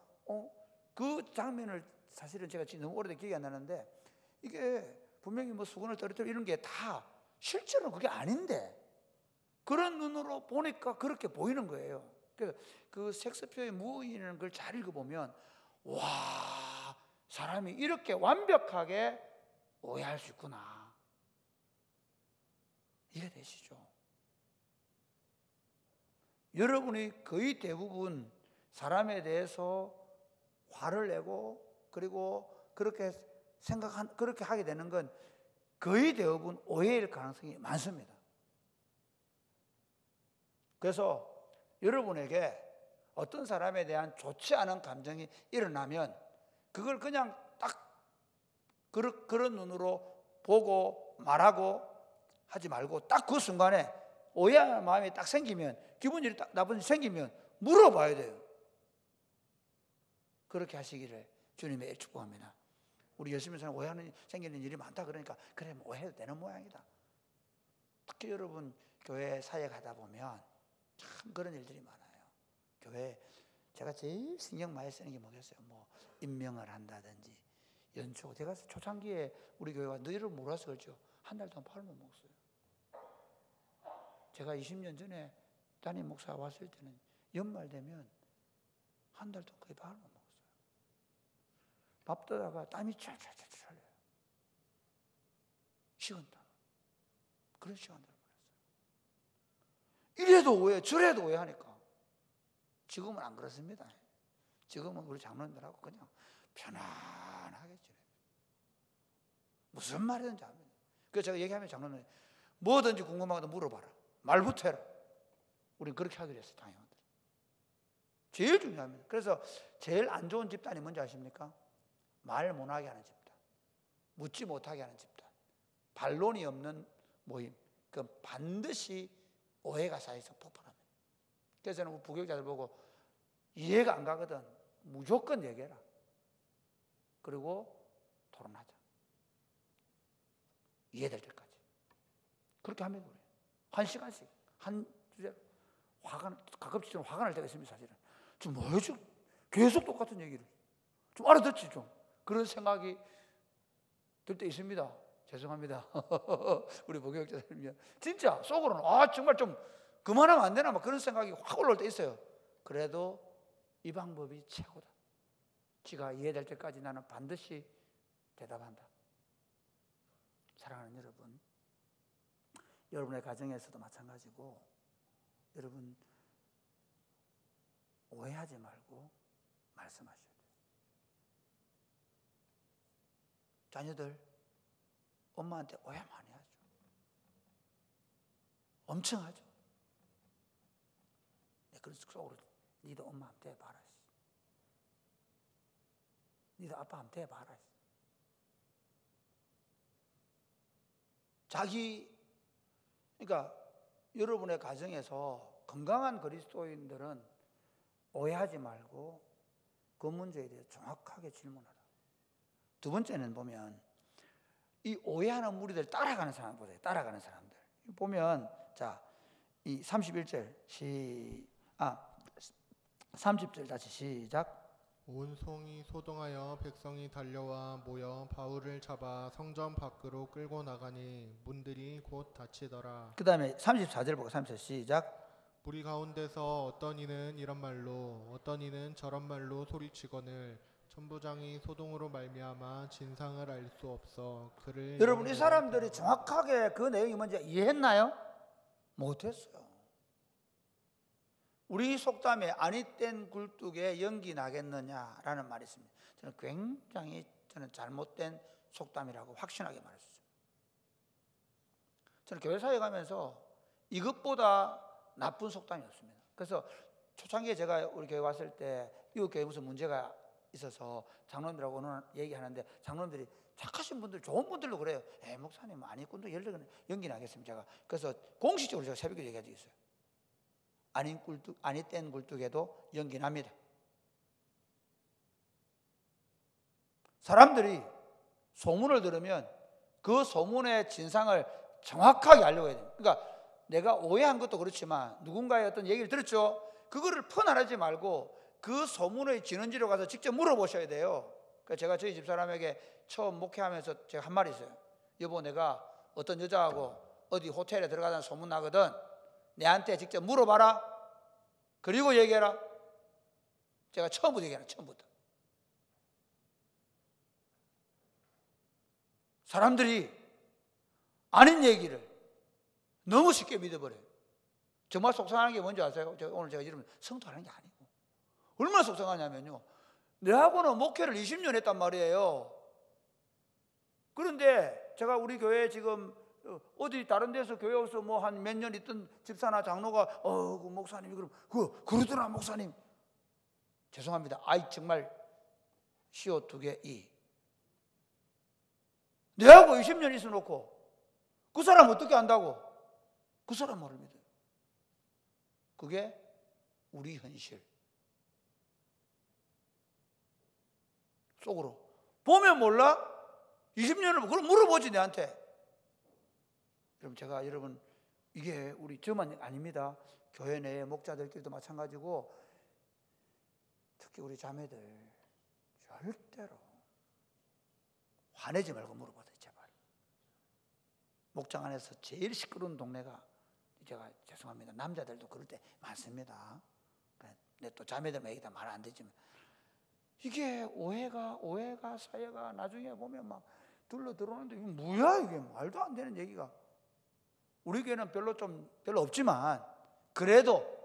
Speaker 3: 그 장면을 사실은 제가 지금 너무 오래된 기억이 안 나는데, 이게 분명히 뭐 수건을 떨어뜨리고 이런 게 다 실제로는 그게 아닌데 그런 눈으로 보니까 그렇게 보이는 거예요. 그래서 그 셰익스피어의 무어인이라는 걸 잘 읽어보면, 와, 사람이 이렇게 완벽하게 오해할 수 있구나, 이해되시죠? 여러분이 거의 대부분 사람에 대해서 화를 내고 그리고 그렇게 하게 되는 건 거의 대부분 오해일 가능성이 많습니다. 그래서 여러분에게 어떤 사람에 대한 좋지 않은 감정이 일어나면 그걸 그냥 딱 그런 눈으로 보고 말하고 하지 말고 딱 그 순간에 오해하는 마음이 딱 생기면, 기분이 딱 나쁜 일이 생기면 물어봐야 돼요. 그렇게 하시기를 주님의 축복합니다. 우리 열심히 사는 오해하는 생기는 일이 많다 그러니까 그래 뭐 오해해도 되는 모양이다. 특히 여러분 교회 사역하다 보면 참 그런 일들이 많아요. 교회 제가 제일 신경 많이 쓰는 게 뭐겠어요? 뭐 임명을 한다든지 연초, 제가 초창기에 우리 교회가 너희를 몰아서 그렇죠. 한 달 동안 밥을 못 먹었어요. 제가 20년 전에 담임 목사 왔을 때는 연말 되면 한 달 동안 거의 밥을 못 먹었어요. 밥 떠다가 땀이 찰찰찰 흘려요. 식은땀. 그런 시간들을 보냈어요. 이래도 오해, 저래도 오해하니까. 지금은 안 그렇습니다. 지금은 우리 장로님들하고 그냥 편안하게 지냅니다. 무슨 말이든지 합니다. 그래서 제가 얘기하면 장로님 뭐든지 궁금하다 물어봐라. 말부터 해라. 우린 그렇게 하기로 했어요. 당연히. 제일 중요합니다. 그래서 제일 안 좋은 집단이 뭔지 아십니까? 말 못하게 하는 집단, 묻지 못하게 하는 집단, 반론이 없는 모임. 그 반드시 오해가 쌓여서 폭발합니다. 그래서 저는 부교육자들 보고 이해가 안 가거든 무조건 얘기해라. 그리고 토론하자. 이해될 때까지. 그렇게 합니다. 우리. 1시간씩 한 주제로 가끔씩 좀 화가 날 때가 있습니다. 사실은 좀 뭐지? 계속 똑같은 얘기를 좀 알아듣지 좀. 그런 생각이 들 때 있습니다. 죄송합니다. 우리 목욕자들이면 진짜 속으로는 정말 좀 그만하면 안 되나 막 그런 생각이 확 올라올 때 있어요. 그래도 이 방법이 최고다. 지가 이해될 때까지 나는 반드시 대답한다. 사랑하는 여러분, 여러분의 가정에서도 마찬가지고 여러분 오해하지 말고 말씀하셔야 돼요. 자녀들 엄마한테 오해 많이 하죠. 엄청 하죠. 그래서 속으로 니도 엄마한테 해봐라. 니도 아빠한테 해봐라. 그러니까 여러분의 가정에서 건강한 그리스도인들은 오해하지 말고 그 문제에 대해 정확하게 질문하라. 두 번째는 보면 이 오해하는 무리들 따라가는 사람 보세요. 따라가는 사람들 보면 자, 이 31절 30절 다시 시작.
Speaker 1: 온 성이 소동하여 백성이 달려와 모여 바울을 잡아 성전 밖으로 끌고 나가니 문들이 곧 닫히더라.
Speaker 3: 그 다음에 34절 보고 34절 시작.
Speaker 1: 무리 가운데서 어떤 이는 이런 말로 어떤 이는 저런 말로 소리치거늘 천부장이 소동으로 말미암아 진상을 알 수 없어 그를.
Speaker 3: 여러분 이 사람들이 정확하게 그 내용이 뭔지 이해했나요? 못했어요. 우리 속담에 아니 땐 굴뚝에 연기 나겠느냐라는 말이 있습니다. 저는 굉장히 잘못된 속담이라고 확신하게 말했어요. 저는 교회 사역하면서 이것보다 나쁜 속담이 없습니다. 그래서 초창기에 제가 우리 교회 왔을 때 이웃 교회 무슨 문제가 있어서 장로님들하고 오늘 얘기하는데 장로님들이 착하신 분들, 좋은 분들도 그래요. 목사님 아니 꾼도 연기 나겠습니다. 제가 그래서 공식적으로 제가 새벽에 얘기한 적이 있어요. 아니 땐 굴뚝에도 연기 납니다. 사람들이 소문을 들으면 그 소문의 진상을 정확하게 알려고 해야 돼요. 그러니까 내가 오해한 것도 그렇지만 누군가의 어떤 얘기를 들었죠. 그거를 퍼나르지 말고 그 소문의 진원지로 가서 직접 물어보셔야 돼요. 그러니까 제가 저희 집사람에게 처음 목회하면서 제가 한 말이 있어요. 여보, 내가 어떤 여자하고 어디 호텔에 들어가다는 소문 나거든. 내한테 직접 물어봐라. 그리고 얘기해라. 제가 처음부터 얘기하는 처음부터. 사람들이 아닌 얘기를 너무 쉽게 믿어버려요. 정말 속상한 게 뭔지 아세요? 오늘 제가 이러면 성토하는 게 아니고 얼마나 속상하냐면요, 내하고는 목회를 20년 했단 말이에요. 그런데 제가 우리 교회 지금 어디 다른 데서 교회에서 뭐 한 몇 년 있던 집사나 장로가 그 목사님이 그러더라 목사님. 죄송합니다. I 정말 CO 2개 E. 내하고 20년 있어 놓고 그 사람 어떻게 안다고? 그 사람 말을 믿어요. 그게 우리 현실. 속으로 보면 몰라? 20년을 그럼 물어보지 내한테. 여러분 이게 우리 저만 아닙니다. 교회 내 목자들끼리도 마찬가지고 특히 우리 자매들 절대로 화내지 말고 물어보세요. 제발. 목장 안에서 제일 시끄러운 동네가, 제가 죄송합니다, 남자들도 그럴 때 많습니다. 근데 또 자매들만 얘기다 말 안 되지만 이게 오해가 사회가 나중에 보면 막 둘러 들어오는데 이게 뭐야, 이게 말도 안 되는 얘기가. 우리 교회는 별로 없지만 그래도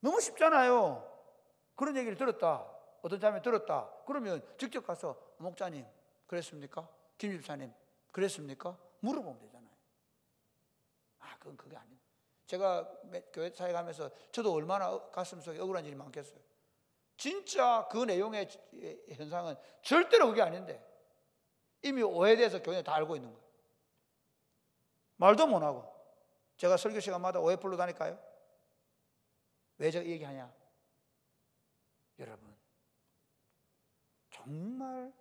Speaker 3: 너무 쉽잖아요. 그런 얘기를 들었다, 어떤 자매 들었다 그러면 직접 가서 목자님 그랬습니까? 김 집사님 그랬습니까? 물어보면 되잖아요. 그건 그게 아니에요. 제가 교회 사회 가면서 저도 얼마나 가슴속에 억울한 일이 많겠어요. 진짜 그 내용의 현상은 절대로 그게 아닌데 이미 오해돼서 교회에 다 알고 있는 거예요. 말도 못하고. 제가 설교 시간마다 오해 풀러 다닐까요? 왜 제가 이 얘기하냐? 여러분 정말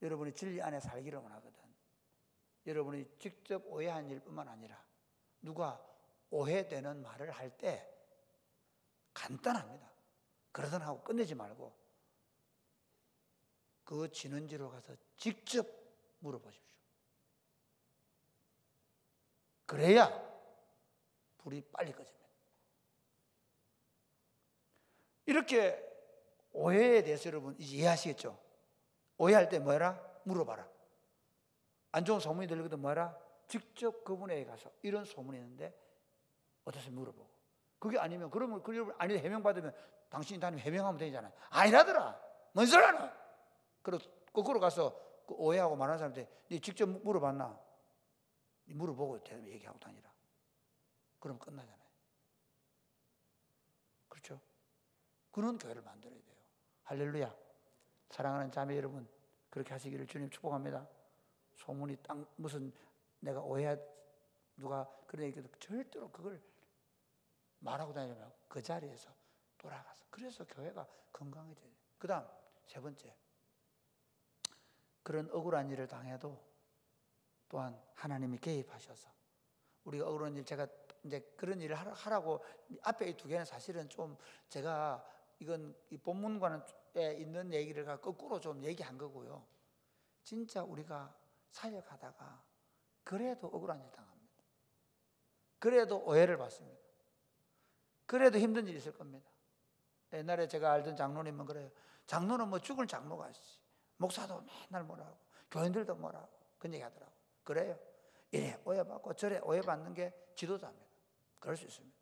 Speaker 3: 여러분이 진리 안에 살기를 원하거든. 여러분이 직접 오해한 일뿐만 아니라 누가 오해되는 말을 할 때 간단합니다. 그러든 하고 끝내지 말고 그 진원지로 가서 직접 물어보십시오. 그래야 불이 빨리 꺼집니다. 이렇게 오해에 대해서 여러분 이제 이해하시겠죠? 오해할 때 뭐해라? 물어봐라. 안 좋은 소문이 들리거든 뭐해라? 직접 그분에게 가서 이런 소문이 있는데 어떠세요? 물어보고. 그게 아니면 그러면 그 아니 해명받으면 당신이 다니면 해명하면 되잖아요. 아니라더라. 뭔 소리 하나? 그리고 거꾸로 가서 그 오해하고 말하는 사람한테 네 직접 물어봤나? 네 물어보고 얘기하고 다니라. 그럼 끝나잖아요. 그렇죠? 그런 교회를 만들어야 돼요. 할렐루야. 사랑하는 자매 여러분, 그렇게 하시기를 주님 축복합니다. 소문이 딱 무슨 내가 누가 그런 얘기도 절대로 그걸 말하고 다니려면 그 자리에서 돌아가서. 그래서 교회가 건강해져야 돼요. 그 다음 세 번째, 그런 억울한 일을 당해도 또한 하나님이 개입하셔서 우리가 억울한 일, 제가 이제 그런 일을 하라고 앞에 이 두 개는 사실은 좀 제가 이건 이 본문과는 있는 얘기를 거꾸로 좀 얘기한 거고요. 진짜 우리가 사역하다가 그래도 억울한 일 당합니다. 그래도 오해를 받습니다. 그래도 힘든 일이 있을 겁니다. 옛날에 제가 알던 장로님은 그래요. 장로는 뭐 죽을 장로가 있지. 목사도 맨날 뭐라고, 교인들도 뭐라고 그런 얘기 하더라고. 그래요. 이래 오해받고 저래 오해받는 게 지도자입니다. 그럴 수 있습니다.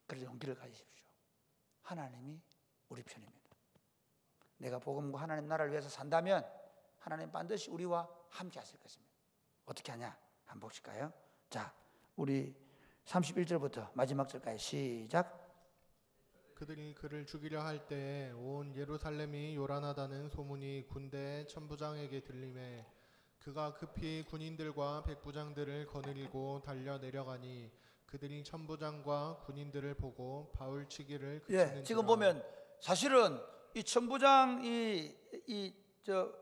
Speaker 3: 그래서 용기를 가지십시오. 하나님이 우리 편입니다. 내가 복음과 하나님 나라를 위해서 산다면 하나님 반드시 우리와 함께 하실 것입니다. 어떻게 하냐? 한번 보실까요? 자, 우리 31절부터 마지막 절까지 시작.
Speaker 1: 그들이 그를 죽이려 할 때에 온 예루살렘이 요란하다는 소문이 군대 천부장에게 들리매 그가 급히 군인들과 백부장들을 거느리고 달려 내려가니 그들이 천부장과 군인들을 보고 바울 치기를 그치는지라.
Speaker 3: 지금 보면 사실은 이 천부장이 저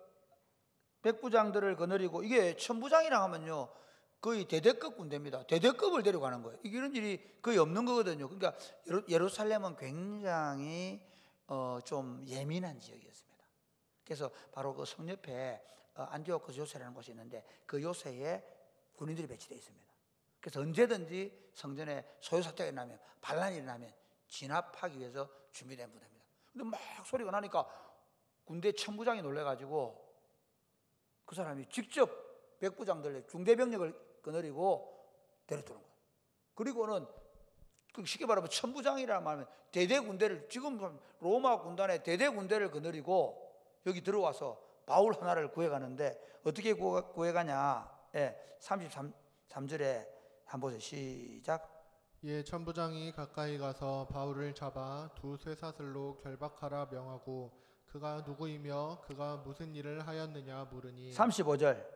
Speaker 3: 백부장들을 거느리고, 이게 천부장이라 하면요 거의 대대급 군대입니다. 대대급을 데려가는 거예요. 이런 일이 거의 없는 거거든요. 그러니까 예루살렘은 굉장히 좀 예민한 지역이었습니다. 그래서 바로 그 성 옆에 안디오코스 요새라는 곳이 있는데 그 요새에 군인들이 배치되어 있습니다. 그래서 언제든지 성전에 소요사태가 일어나면, 반란이 일어나면 진압하기 위해서 준비된 부대입니다. 근데 막 소리가 나니까 군대 천부장이 놀래가지고 그 사람이 직접 백부장들, 중대병력을 거느리고 데려오는 거예요. 그리고는 쉽게 말하면 천부장이라는 말은 대대 군대를, 지금 로마 군단의 대대 군대를 거느리고 여기 들어와서 바울 하나를 구해가는데 어떻게 구해가냐? 33절에 한번 보세요. 시작.
Speaker 1: 이에 천부장이 가까이 가서 바울을 잡아 두 쇠사슬로 결박하라 명하고 그가 누구이며 그가 무슨 일을 하였느냐 물으니
Speaker 3: 35절.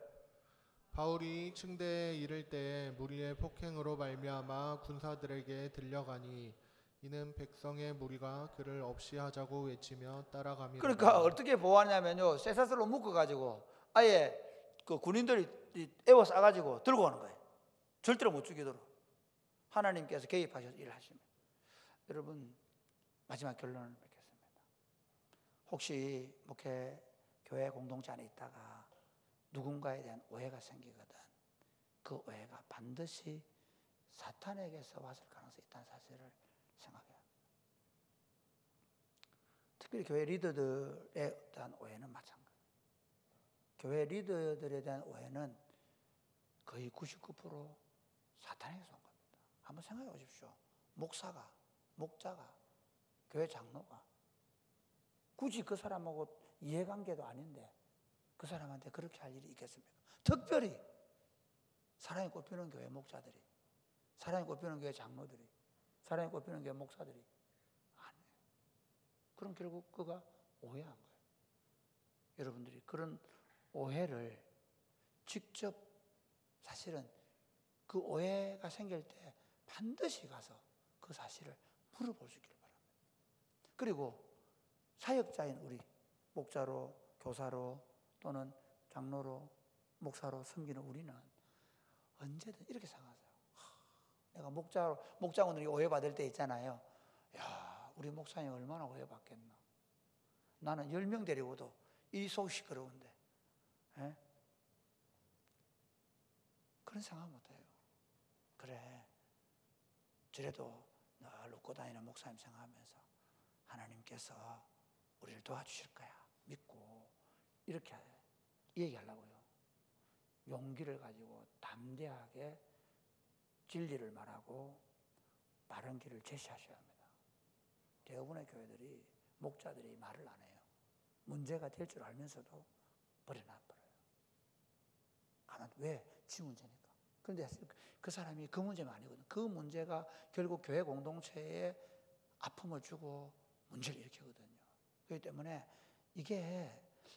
Speaker 1: 바울이 층대에 이를 때에 무리의 폭행으로 말미암아 군사들에게 들려가니 이는 백성의 무리가 그를 없이 하자고 외치며 따라가미라.
Speaker 3: 그러니까 어떻게 보호하냐면요, 쇠사슬로 묶어가지고 아예 그 군인들이 에워 싸가지고 들고 가는 거예요. 절대로 못 죽이도록 하나님께서 개입하셔서 일하십니다. 여러분, 마지막 결론을 맺겠습니다. 혹시 목회 교회 공동체 안에 있다가 누군가에 대한 오해가 생기거든, 그 오해가 반드시 사탄에게서 왔을 가능성이 있다는 사실을 생각해야 합니다. 특별히 교회 리더들에 대한 오해는 마찬가지입니다. 교회 리더들에 대한 오해는 거의 99% 사탄에게서 온 겁니다. 한번 생각해 보십시오. 목사가, 목자가, 교회 장로가 굳이 그 사람하고 이해관계도 아닌데 그 사람한테 그렇게 할 일이 있겠습니까? 특별히 사랑이 꼽히는 교회 목자들이, 사랑이 꼽히는 교회 장로들이, 사랑이 꼽히는 교회 목사들이 아니에요. 그럼 결국 그가 오해한 거예요. 여러분들이 그런 오해를 직접, 사실은 그 오해가 생길 때 반드시 가서 그 사실을 물어볼 수 있기를 바랍니다. 그리고 사역자인 우리, 목자로, 교사로 또는 장로로, 목사로 섬기는 우리는 언제든 이렇게 생각하세요. 내가 목장원들이 오해받을 때 있잖아요. 야, 우리 목사님 얼마나 오해받겠나. 나는 10명 데리고도 이 속 시끄러운데. 에? 그런 생각 못해요. 그래, 저래도 늘 웃고 다니는 목사님 생각하면서 하나님께서 우리를 도와주실 거야 믿고 이렇게 얘기하려고요. 용기를 가지고 담대하게 진리를 말하고 바른 길을 제시하셔야 합니다. 대부분의 교회들이, 목자들이 말을 안 해요. 문제가 될 줄 알면서도 버려놔버려요. 가만, 왜? 지 문제니까. 그런데 그 사람이 그 문제가 아니거든. 그 문제가 결국 교회 공동체에 아픔을 주고 문제를 일으키거든요. 그렇기 때문에 이게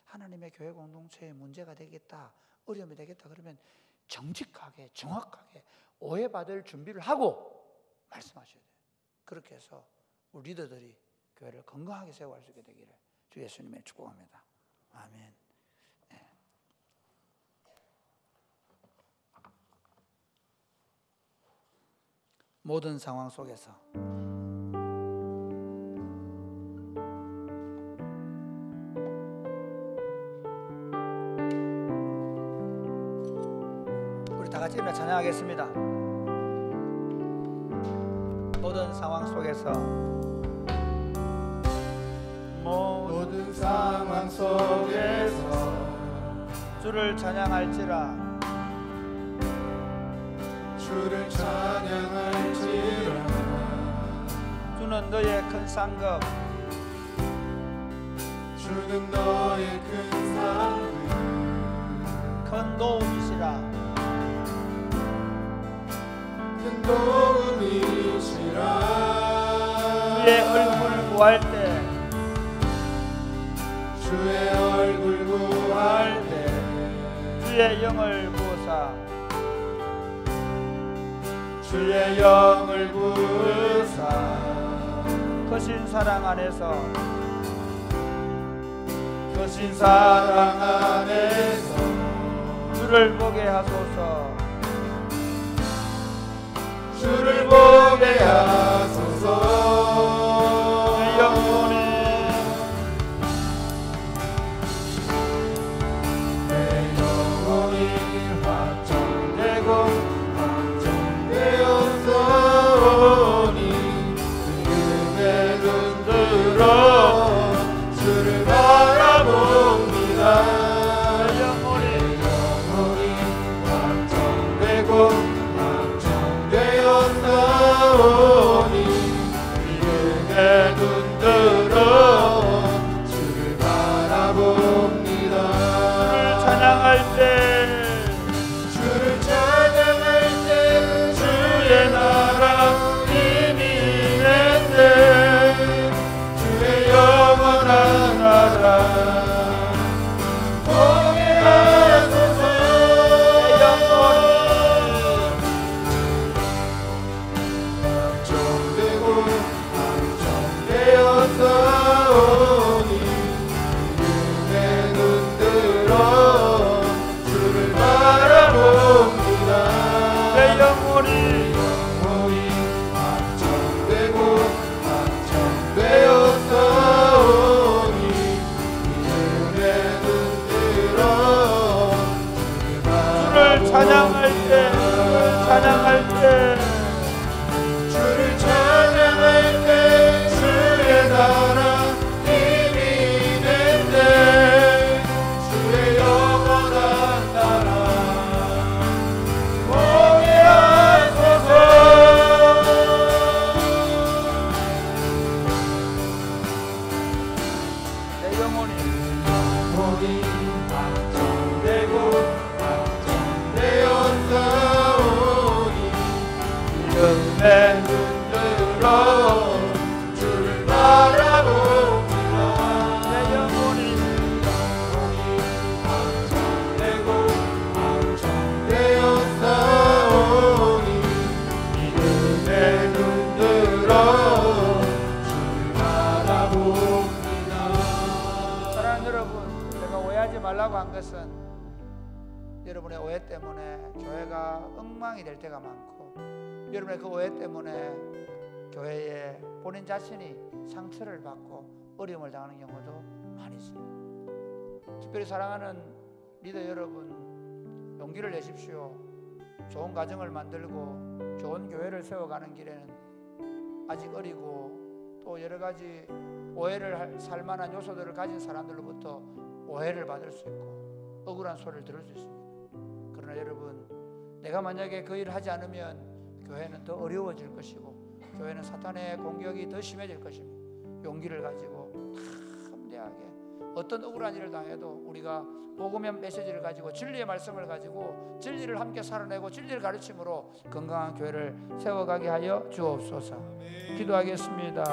Speaker 3: 하나님의 교회 공동체에 문제가 되겠다, 어려움이 되겠다 그러면 정직하게, 정확하게 오해받을 준비를 하고 말씀하셔야 돼요. 그렇게 해서 우리 리더들이 교회를 건강하게 세워갈 수 있게 되기를 주 예수님의 축복합니다. 아멘. 네. 모든 상황 속에서 우리 다 같이 찬양하겠습니다. 모든 상황 속에서,
Speaker 2: 모든 상황 속에서
Speaker 3: 주를 찬양할지라,
Speaker 2: 주를 찬양할지라.
Speaker 3: 주는 너의 큰 상급,
Speaker 2: 주는 너의 큰 상급,
Speaker 3: 큰 도움이시라.
Speaker 2: 큰 도움이시라.
Speaker 3: 주의 얼굴 구할 때,
Speaker 2: 주의 얼굴 구할 때
Speaker 3: 주의 영을 부으사,
Speaker 2: 주의 영을 부으사.
Speaker 3: 크신 사랑 안에서,
Speaker 2: 크신 사랑 안에서
Speaker 3: 주를 보게 하소서.
Speaker 2: 주를 보게 하소서.
Speaker 3: 내 영혼이
Speaker 2: 확정되고 확정되었사오니 그의 눈 들어 주를 바라봅니다.
Speaker 3: 내 영혼이
Speaker 2: 확정되고 확정되었사오니 영혼이
Speaker 1: 확정되고 확정되었사오니 이제 눈들어
Speaker 2: 주를 찬양할 때 찬양할 때
Speaker 1: 주를 찬양할 때 주의 나라 힘이 있는데 주의 영원한 나라 오게 하소서.
Speaker 3: 내 영혼이
Speaker 1: 확정되고 확정되었사오니
Speaker 2: 내
Speaker 1: 눈들어 주를 바라봅니다.
Speaker 2: 내 영혼이
Speaker 1: 확정되고 확정되었사오니 이제 눈들어 주를 바라봅니다.
Speaker 3: 사랑하는 여러분, 제가 오해하지 말라고 한 것은 여러분의 오해 때문에 교회가 엉망이 될 때가 많고 여러분의 그 오해 때문에 교회에 본인 자신이 상처를 받고 어려움을 당하는 경우도 많이 있습니다. 특별히 사랑하는 리더 여러분, 용기를 내십시오. 좋은 가정을 만들고 좋은 교회를 세워가는 길에는 아직 어리고 또 여러 가지 오해를 살 만한 요소들을 가진 사람들로부터 오해를 받을 수 있고 억울한 소리를 들을 수 있습니다. 그러나 여러분, 내가 만약에 그 일을 하지 않으면 교회는 더 어려워질 것이고 교회는 사탄의 공격이 더 심해질 것입니다. 용기를 가지고 담대하게 어떤 억울한 일을 당해도 우리가 복음의 메시지를 가지고 진리의 말씀을 가지고 진리를 함께 살아내고 진리를 가르침으로 건강한 교회를 세워가게 하여 주옵소서. 기도하겠습니다.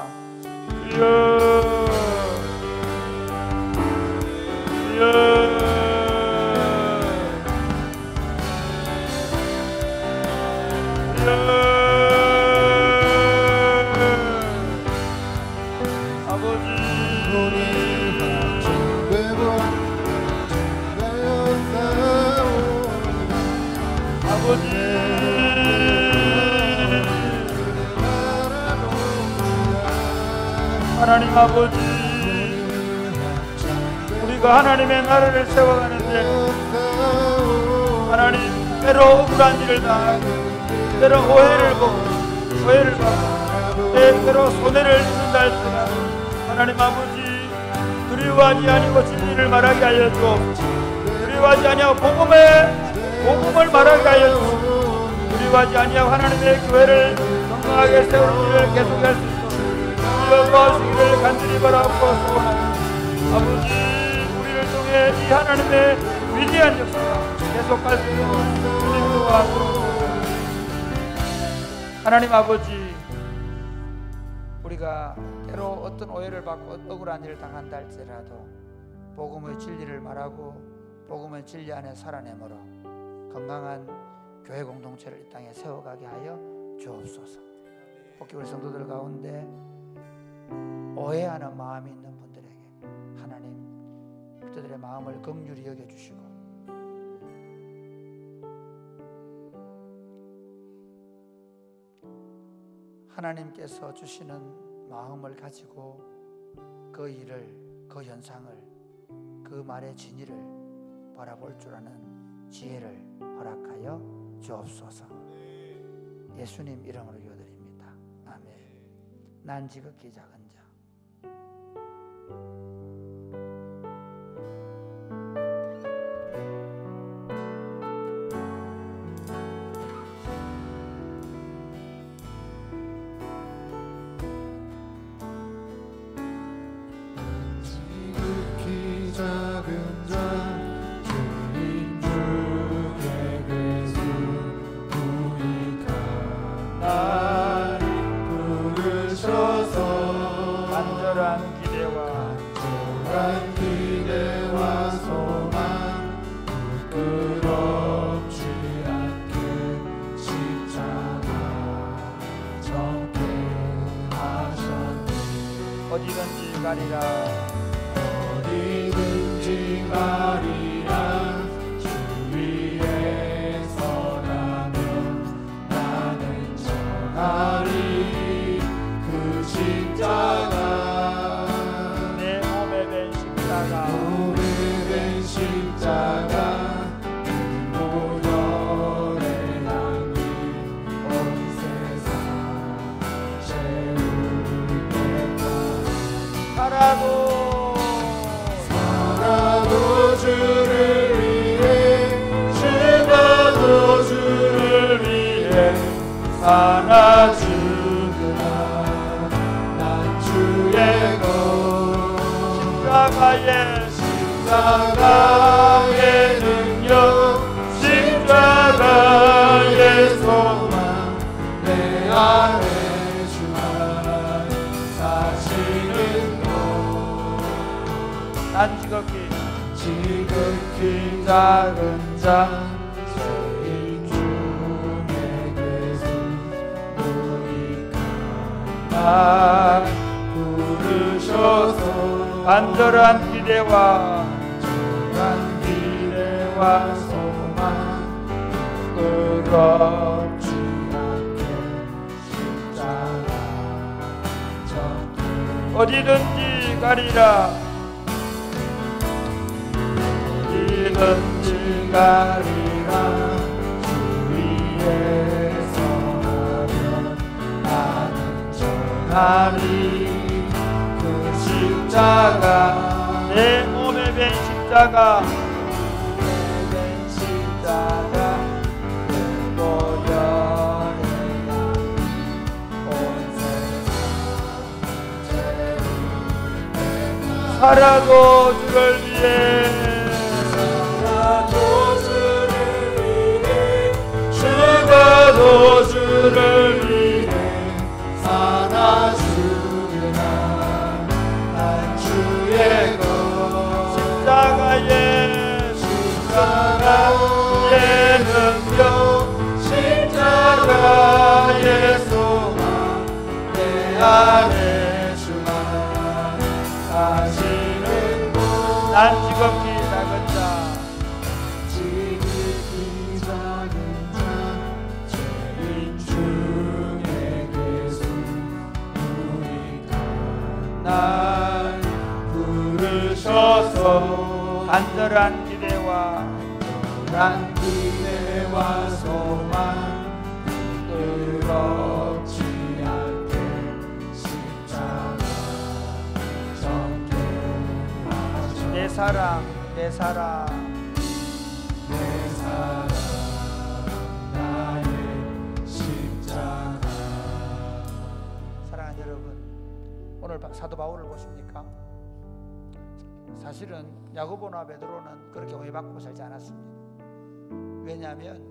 Speaker 2: 하나님 아버지, 우리가 하나님의 나라를 세워가는데 하나님 때로 억울한 일을 당하고 때로 오해를 받고 때로 손해를 입는다 할지라도 하나님 아버지, 두려워하지 아니고 진리를 말하게 하여 주옵소서. 두려워하지 아니하고 복음을 말하게 하여 주옵소서. 두려워하지 아니하고 하나님의 교회를 건강하게 세우는 일을 계속할 수 있도록 도와주시기를 간절히 바라고 소원합니다. 아버지, 우리를 통해 이 하나님의 위대한 역사가 계속할 수 있도록 주님 도와주옵소서. 하나님 아버지, 우리가 때로 어떤 오해를 받고 억울한 일을 당한다 할지라도 복음의 진리를 말하고 복음의 진리 안에 살아내므로 건강한 교회 공동체를 이 땅에 세워가게 하여 주옵소서. 혹시 우리 성도들 가운데 오해하는 마음이 있는 분들에게 하나님 그들의 마음을 긍휼히 여겨주시고 하나님께서 주시는 마음을 가지고 그 일을, 그 현상을, 그 말의 진위를 바라볼 줄 아는 지혜를 허락하여 주옵소서. 예수님 이름으로 기도드립니다. 아멘. 난 지극히 작은 자.
Speaker 1: 지극히 작은 자 주님 중에 괴수 부익한 날 부르셔서
Speaker 2: 간절한 기대와
Speaker 1: 소망 부끄럽지 않게 십자가 정케 하셨네.
Speaker 2: 어디든지 가리라.
Speaker 1: 어디든지 가리라 주 위에 서라면 나
Speaker 2: 하나 주구나. 난 주의 것 십자가의 능력, 십자가의 소망, 내 안에 주가 사시는 곳. 난 지극히 작은 자 죄인 중에 계신 유익한 날 부르셔서 간절한 기대와 소망 부끄럽지 않게 십자가 졌게 어디든지 가리라. 어디든지 가리라. 주 위에 서면 나는 전하리. 그 십자가 내 몸에 밴 십자가, 살아도 주를 위해, 죽어도 주를 위해 살아 주리라. 난 주의 것 십자가의 능력, 십자가의 소망, 내 안에 주만 사시는 곳. 난 지극히 작은 자, 지극히 작은 자, 죄인 중에 계신 유익한 날 부르셔서 간절한 기대와 소망 부끄럽지 않게 십자가 졌게 하시네. 내 사랑 나의 십자가. 사랑하는 여러분, 오늘 사도 바울을 보십니까? 사실은 야고보나 베드로는 그렇게 오해받고 살지 않았습니다. 왜냐하면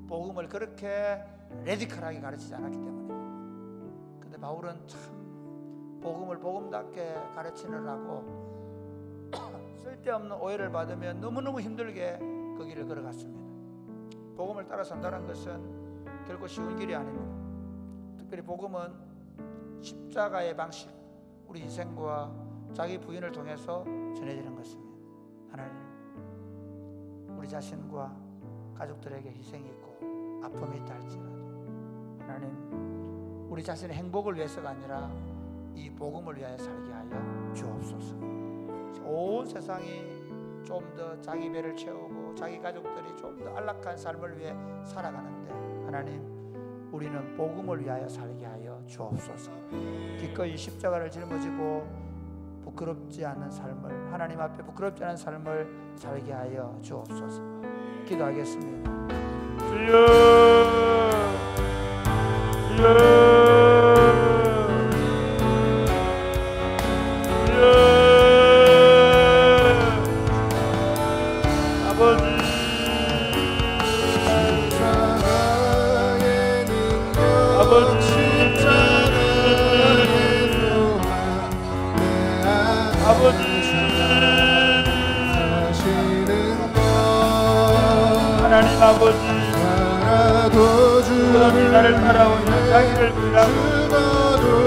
Speaker 2: 복음을 그렇게 레디컬하게 가르치지 않았기 때문에. 근데 바울은 참 복음을 복음답게 가르치느라고 쓸데없는 오해를 받으면 너무너무 힘들게 그 길을 걸어갔습니다. 복음을 따라 산다는 것은 결코 쉬운 길이 아닙니다. 특별히 복음은 십자가의 방식, 우리 희생과 자기 부인을 통해서 전해지는 것입니다. 하나님, 우리 자신과 가족들에게 희생이 있고 아픔이 있다 할지라도 하나님, 우리 자신의 행복을 위해서가 아니라 이 복음을 위하여 살게 하여 주옵소서. 온 세상이 좀 더 자기 배를 채우고 자기 가족들이 좀 더 안락한 삶을 위해 살아가는데 하나님, 우리는 복음을 위하여 살게 하여 주옵소서. 기꺼이 십자가를 짊어지고 부끄럽지 않은 삶을, 하나님 앞에 부끄럽지 않은 삶을 살게 하여 주옵소서. 기도하겠습니다. 주여, 주여, 하나님 아버지, 주님이 나를 따라오니 자기를 부인하고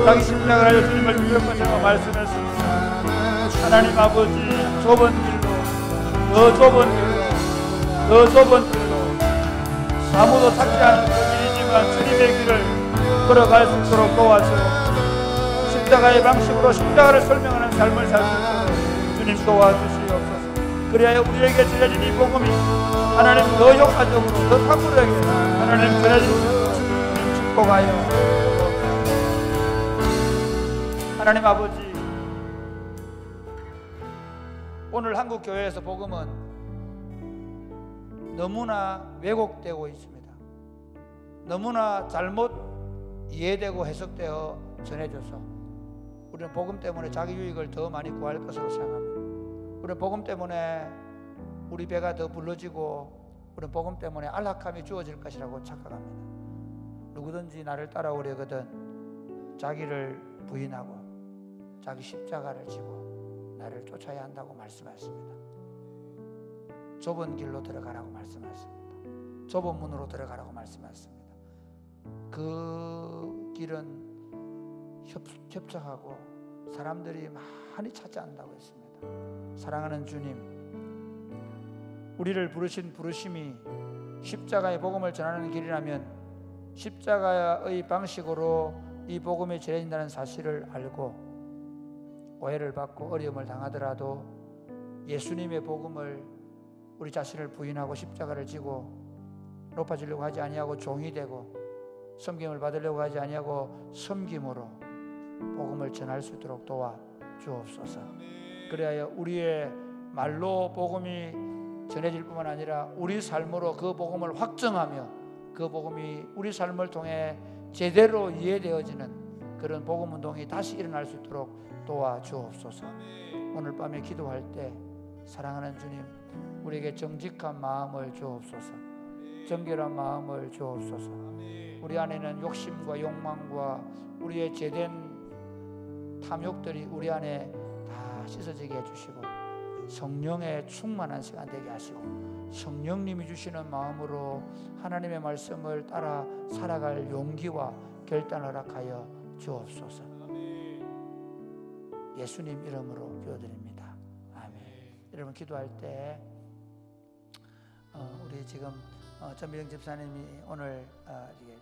Speaker 2: 자기 십자가를 주님을 죽일 것이라고 말씀했습니다. 하나님 아버지, 좁은 길로, 더 좁은 길로 아무도 찾지 않는 그 길이지만 주님의 길을 걸어갈 수 있도록 도와주시고 십자가의 방식으로 십자가를 설명하는 삶을 살 수 있도록 주님 도와주시옵소서. 그래야 우리에게 전해진 이 복음이 하나님 더 효과적으로, 더 탁월하게 하나님 전해질 수 있도록 주님 축복하여 하나님 아버지, 오늘 한국 교회에서 복음은 너무나 왜곡되고 있습니다.
Speaker 3: 너무나 잘못 이해되고 해석되어 전해져서 우리는 복음 때문에 자기 유익을 더 많이 구할 것으로 생각합니다. 우리는 복음 때문에 우리 배가 더 불러지고 우리는 복음 때문에 안락함이 주어질 것이라고 착각합니다. 누구든지 나를 따라오려거든 자기를 부인하고 자기 십자가를 지고 나를 쫓아야 한다고 말씀하십니다. 좁은 길로 들어가라고 말씀하십니다. 좁은 문으로 들어가라고 말씀하십니다. 그 길은 협착하고 사람들이 많이 찾지 않는다고 했습니다. 사랑하는 주님, 우리를 부르신 부르심이 십자가의 복음을 전하는 길이라면 십자가의 방식으로 이 복음이 전해진다는 사실을 알고 오해를 받고 어려움을 당하더라도 예수님의 복음을 우리 자신을 부인하고 십자가를 지고 높아지려고 하지 아니하고 종이 되고 섬김을 받으려고 하지 아니하고 섬김으로 복음을 전할 수 있도록 도와 주옵소서. 그래야 우리의 말로 복음이 전해질 뿐만 아니라 우리 삶으로 그 복음을 확증하며 그 복음이 우리 삶을 통해 제대로 이해되어지는 그런 복음 운동이 다시 일어날 수 있도록 도와 주옵소서. 오늘 밤에 기도할 때 사랑하는 주님, 우리에게 정직한 마음을 주옵소서. 정결한 마음을 주옵소서. 우리 안에는 욕심과 욕망과 우리의 죄된 탐욕들이 우리 안에 다 씻어지게 해주시고 성령의 충만한 시간 되게 하시고 성령님이 주시는 마음으로 하나님의 말씀을 따라 살아갈 용기와 결단을 허락하여 주옵소서. 예수님 이름으로 기도드립니다. 아멘. 여러분 기도할 때 우리 지금 전미령 집사님이 오늘 이제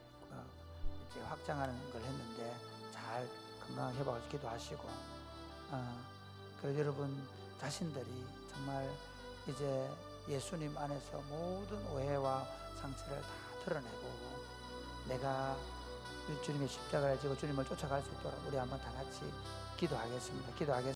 Speaker 3: 확장하는 걸 했는데 잘 건강 회복을 기도하시고 그리고 여러분 자신들이 정말 이제 예수님 안에서 모든 오해와 상처를 다 드러내고 내가 주님의 십자가를 지고 주님을 쫓아갈 수 있도록 우리 한번 다 같이 기도하겠습니다.